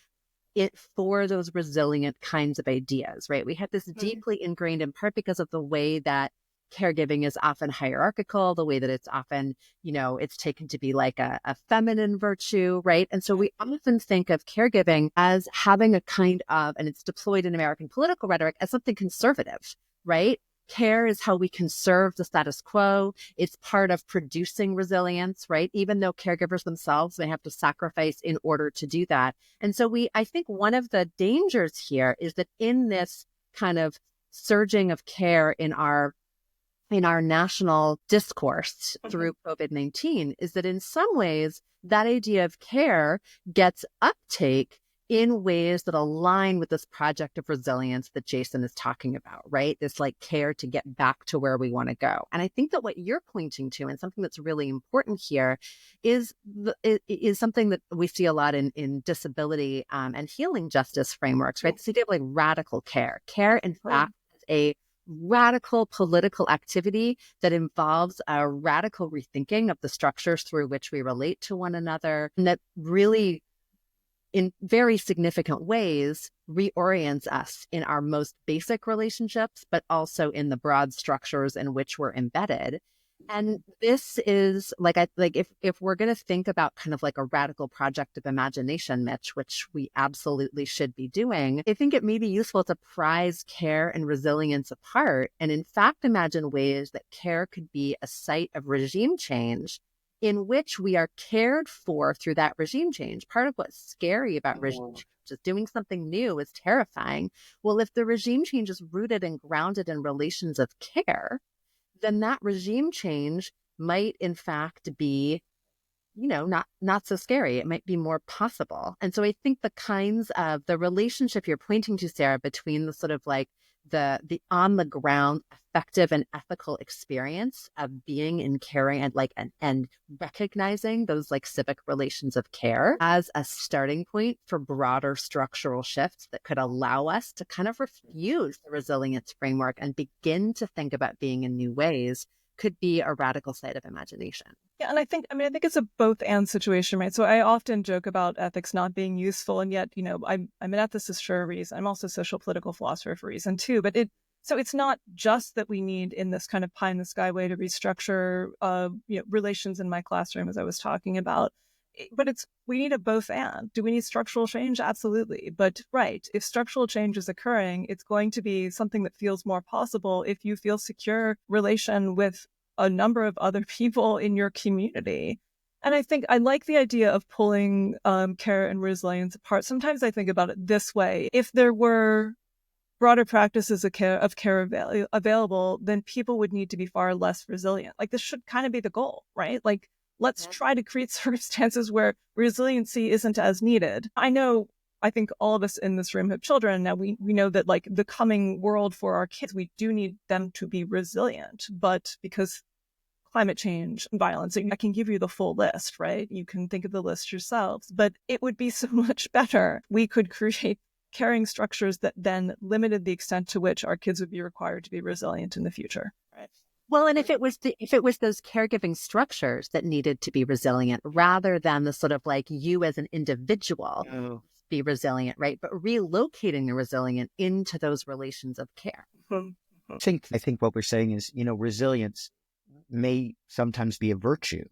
Speaker 2: for those resilient kinds of ideas, right? We have this deeply ingrained in part because of the way that caregiving is often hierarchical, the way that it's often, it's taken to be like a feminine virtue, right? And so we often think of caregiving as having a kind of, and it's deployed in American political rhetoric as something conservative, right? Care is how we conserve the status quo. It's part of producing resilience, right? Even though caregivers themselves may have to sacrifice in order to do that. And so I think one of the dangers here is that in this kind of surging of care in our national discourse through COVID-19 is that in some ways that idea of care gets uptake in ways that align with this project of resilience that Jason is talking about, right? This like care to get back to where we want to go. And I think that what you're pointing to, and something that's really important here, is something that we see a lot in disability and healing justice frameworks, right? This idea of like radical care. Care, in fact, is a radical political activity that involves a radical rethinking of the structures through which we relate to one another, and that really in very significant ways reorients us in our most basic relationships, but also in the broad structures in which we're embedded. And this is if we're going to think about kind of like a radical project of imagination, Mitch, which we absolutely should be doing, I think it may be useful to prize care and resilience apart, and in fact imagine ways that care could be a site of regime change in which we are cared for through that regime change. Part of what's scary about regime change is doing something new is terrifying. Well, if the regime change is rooted and grounded in relations of care, then that regime change might in fact be, not so scary. It might be more possible. And so I think the kinds of the relationship you're pointing to, Sarah, between the sort of like the on the ground effective and ethical experience of being in caring and recognizing those like civic relations of care as a starting point for broader structural shifts that could allow us to kind of refuse the resilience framework and begin to think about being in new ways could be a radical side of imagination.
Speaker 4: Yeah, and I think it's a both and situation, right? So I often joke about ethics not being useful, and yet, I'm an ethicist for a reason. I'm also a social political philosopher for a reason too. But it's not just that we need in this kind of pie in the sky way to restructure, relations in my classroom, as I was talking about. But we need a both and. Do we need structural change? Absolutely. But right, if structural change is occurring, it's going to be something that feels more possible if you feel secure relation with a number of other people in your community. And I think I like the idea of pulling care and resilience apart. Sometimes I think about it this way. If there were broader practices of care available, then people would need to be far less resilient. Like this should kind of be the goal, right? Like let's try to create circumstances where resiliency isn't as needed. I think all of us in this room have children. Now we know that like the coming world for our kids, we do need them to be resilient, but because climate change and violence, I can give you the full list, right? You can think of the list yourselves, but it would be so much better. We could create caring structures that then limited the extent to which our kids would be required to be resilient in the future. Right.
Speaker 2: Well, and if it was those caregiving structures that needed to be resilient rather than the sort of like you as an individual be resilient, right? But relocating the resilient into those relations of care.
Speaker 1: I think what we're saying is, resilience may sometimes be a virtue,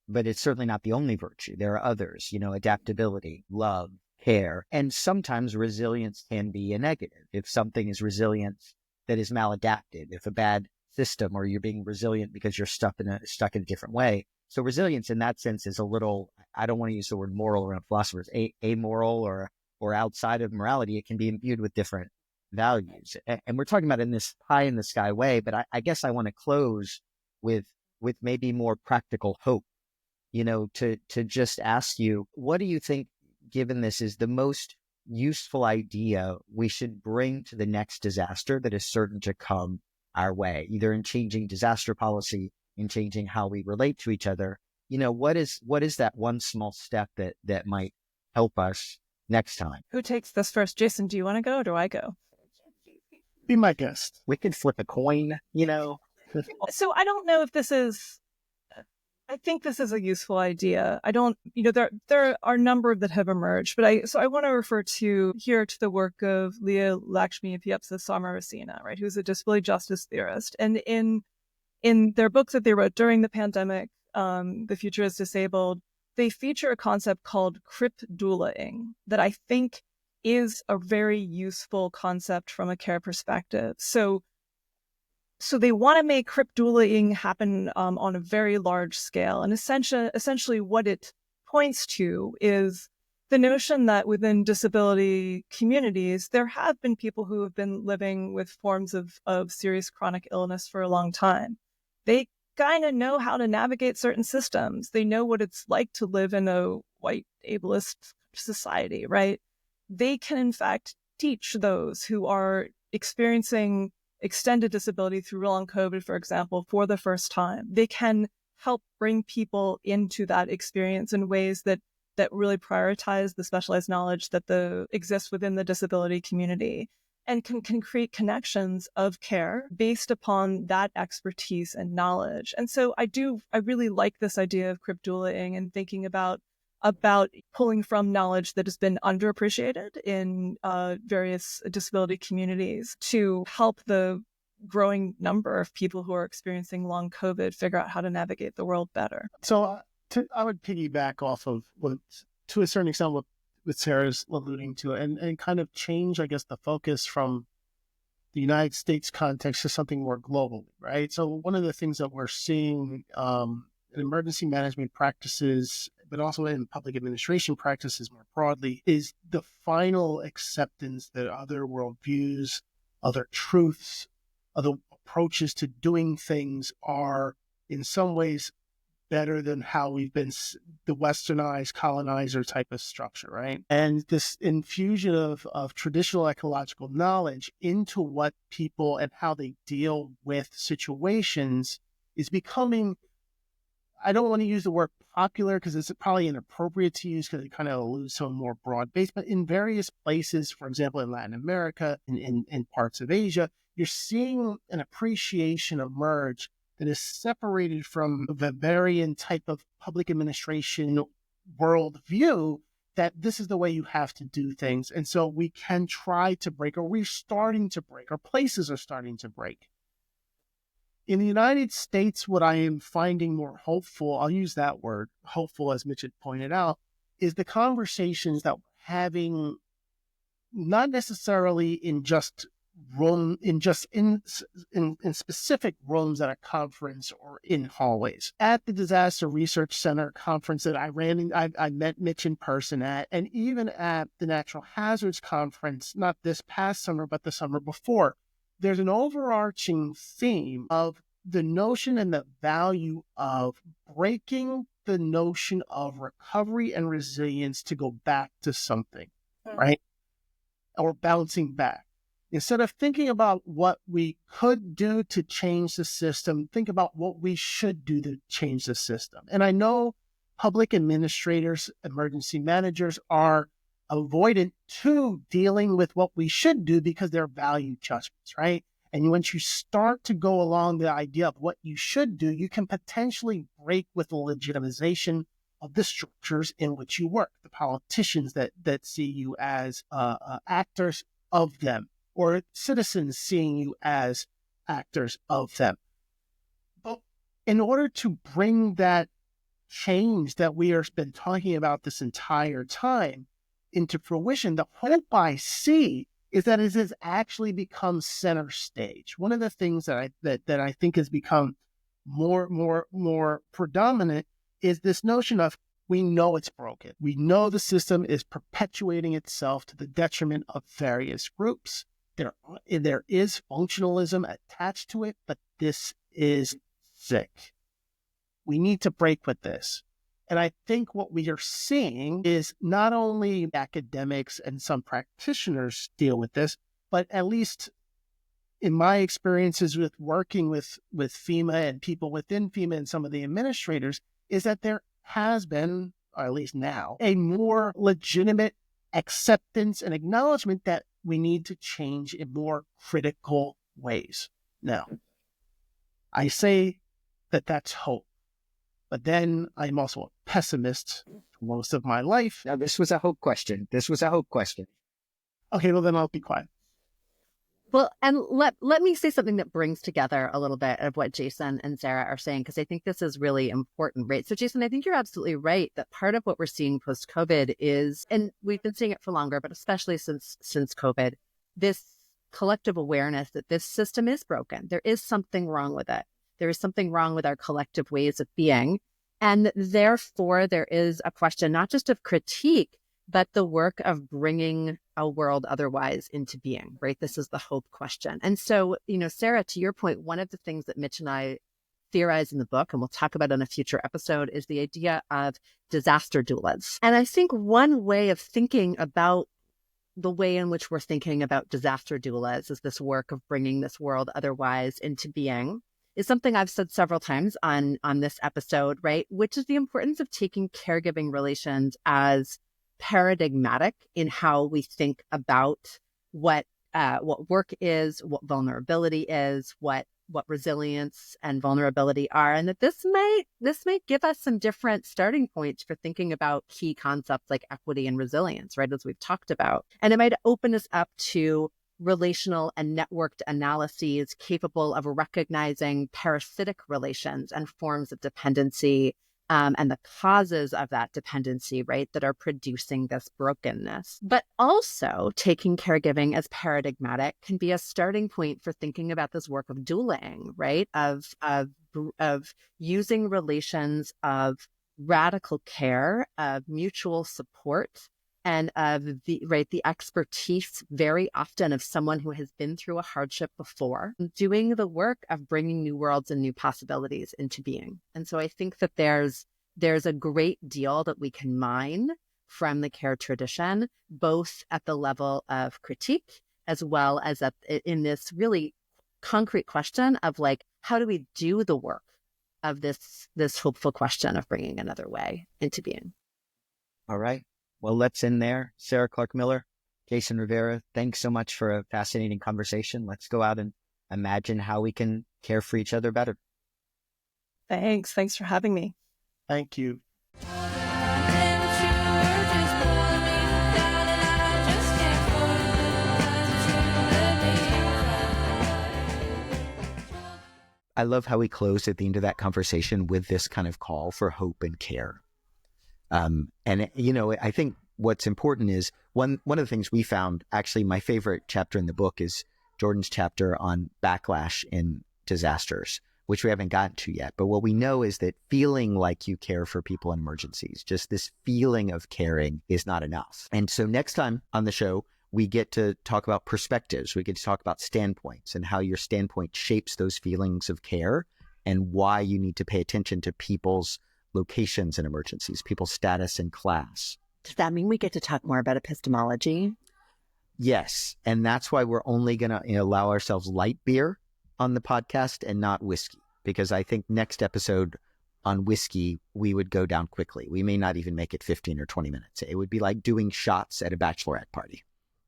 Speaker 1: but it's certainly not the only virtue. There are others, adaptability, love, care, and sometimes resilience can be a negative. If something is resilience that is maladapted, if a bad system, or you're being resilient because you're stuck in a different way. So resilience in that sense is a little, I don't want to use the word moral around philosophers, amoral or outside of morality. It can be imbued with different values. And we're talking about in this pie in the sky way, but I guess I want to close with maybe more practical hope, to just ask you, what do you think, given this, is the most useful idea we should bring to the next disaster that is certain to come our way, either in changing disaster policy, in changing how we relate to each other? What is that one small step that might help us next time?
Speaker 4: Who takes this first? Jason, do you want to go or do I go?
Speaker 3: Be my guest.
Speaker 1: We could flip a coin,
Speaker 4: So I don't know if this is, I think this is a useful idea. I don't, there are a number that have emerged, but I want to refer to the work of Leah Lakshmi Piepsa Samarasena, right, who's a disability justice theorist. And in their books that they wrote during the pandemic, The Future is Disabled, they feature a concept called crip doulaing that I think is a very useful concept from a care perspective. So they want to make crip doulaing happen on a very large scale. And essentially what it points to is the notion that within disability communities, there have been people who have been living with forms of serious chronic illness for a long time. They kind of know how to navigate certain systems. They know what it's like to live in a white ableist society, right? They can, in fact, teach those who are experiencing extended disability through long COVID, for example, for the first time. They can help bring people into that experience in ways that really prioritize the specialized knowledge that exists within the disability community, and can create connections of care based upon that expertise and knowledge. And so I really like this idea of crip doulaing and thinking about pulling from knowledge that has been underappreciated in various disability communities to help the growing number of people who are experiencing long COVID figure out how to navigate the world better.
Speaker 3: So I would piggyback off of what, to a certain extent, what Sarah's alluding to, and kind of change, I guess, the focus from the United States context to something more global, right? So one of the things that we're seeing in emergency management practices, but also in public administration practices more broadly, is the final acceptance that other worldviews, other truths, other approaches to doing things are in some ways better than how we've been the westernized colonizer type of structure, right? And this infusion of traditional ecological knowledge into what people and how they deal with situations is becoming, I don't want to use the word popular because it's probably inappropriate to use because it kind of alludes to a more broad base, but in various places, for example, in Latin America, in parts of Asia, you're seeing an appreciation emerge that is separated from the Weberian type of public administration worldview that this is the way you have to do things. And so we can try to break, or we're starting to break, or places are starting to break. In the United States, what I am finding more hopeful, I'll use that word, hopeful, as Mitch had pointed out, is the conversations that we're having, not necessarily in just room, in specific rooms at a conference or in hallways. At the Disaster Research Center conference that I ran, I met Mitch in person at, and even at the Natural Hazards Conference, not this past summer, but the summer before, there's an overarching theme of the notion and the value of breaking the notion of recovery and resilience to go back to something, right? Or bouncing back. Instead of thinking about what we could do to change the system, think about what we should do to change the system. And I know public administrators, emergency managers are avoidant to dealing with what we should do because they're value judgments, right? And once you start to go along the idea of what you should do, you can potentially break with the legitimization of the structures in which you work, the politicians that see you as actors of them, or citizens seeing you as actors of them. But in order to bring that change that we have been talking about this entire time into fruition, the hope I see is that it has actually become center stage. One of the things that I think has become more predominant is this notion of, we know it's broken. We know the system is perpetuating itself to the detriment of various groups. There is functionalism attached to it, but this is sick. We need to break with this. And I think what we are seeing is not only academics and some practitioners deal with this, but at least in my experiences with working with FEMA and people within FEMA and some of the administrators, is that there has been, or at least now, a more legitimate acceptance and acknowledgement that we need to change in more critical ways. Now, I say that that's hope. But then I'm also a pessimist for most of my life.
Speaker 1: Now, this was a hope question.
Speaker 3: Okay, well, then I'll be quiet.
Speaker 2: Well, and let me say something that brings together a little bit of what Jason and Sarah are saying, because I think this is really important, right? So, Jason, I think you're absolutely right that part of what we're seeing post-COVID is, and we've been seeing it for longer, but especially since COVID, this collective awareness that this system is broken. There is something wrong with it. There is something wrong with our collective ways of being. And therefore, there is a question, not just of critique, but the work of bringing a world otherwise into being, right? This is the hope question. And so, Sarah, to your point, one of the things that Mitch and I theorize in the book, and we'll talk about in a future episode, is the idea of disaster doulas. And I think one way of thinking about the way in which we're thinking about disaster doulas is this work of bringing this world otherwise into being, is something I've said several times on this episode, right? Which is the importance of taking caregiving relations as paradigmatic in how we think about what work is, what vulnerability is, what resilience and vulnerability are, and that this might give us some different starting points for thinking about key concepts like equity and resilience, right? As we've talked about, and it might open us up to relational and networked analyses capable of recognizing parasitic relations and forms of dependency and the causes of that dependency, right, that are producing this brokenness. But also taking caregiving as paradigmatic can be a starting point for thinking about this work of dueling, right, of using relations of radical care, of mutual support, and of the expertise very often of someone who has been through a hardship before, doing the work of bringing new worlds and new possibilities into being. And so I think that there's a great deal that we can mine from the care tradition, both at the level of critique as well as in this really concrete question of like, how do we do the work of this hopeful question of bringing another way into being?
Speaker 1: All right. Well, let's end there. Sarah Clarke Miller, Jason Rivera, thanks so much for a fascinating conversation. Let's go out and imagine how we can care for each other better.
Speaker 4: Thanks. Thanks for having me.
Speaker 3: Thank you.
Speaker 1: I love how we closed at the end of that conversation with this kind of call for hope and care. And, you know, I think what's important is one of the things we found, actually, my favorite chapter in the book is Jordan's chapter on backlash in disasters, which we haven't gotten to yet. But what we know is that feeling like you care for people in emergencies, just this feeling of caring, is not enough. And so next time on the show, we get to talk about perspectives. We get to talk about standpoints and how your standpoint shapes those feelings of care and why you need to pay attention to people's locations in emergencies, people's status and class.
Speaker 2: Does that mean we get to talk more about epistemology?
Speaker 1: Yes. And that's why we're only going to allow ourselves light beer on the podcast and not whiskey, because I think next episode on whiskey, we would go down quickly. We may not even make it 15 or 20 minutes. It would be like doing shots at a bachelorette party.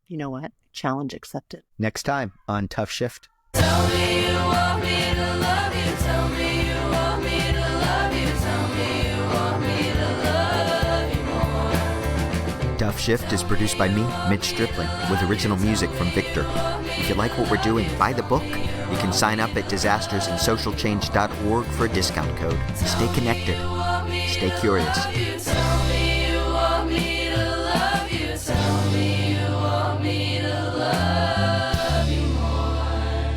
Speaker 2: You know what? Challenge accepted.
Speaker 1: Next time on Tough Shift.
Speaker 5: Tell me you want me to love you. Tell me you want me to love you. Tell me you want me to love you more.
Speaker 1: Tough Shift is produced by me, Mitch Stripling, with original music from Victor. If you like what we're doing, buy the book. You can sign up at disastersandsocialchange.org for a discount code. Stay connected. Stay curious.
Speaker 5: Tell me you want me to love you. Tell me you want me to love you more.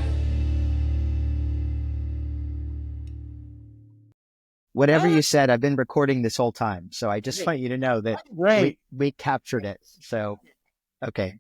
Speaker 1: Whatever you said, I've been recording this whole time. So I just want you to know that we captured it. So, okay.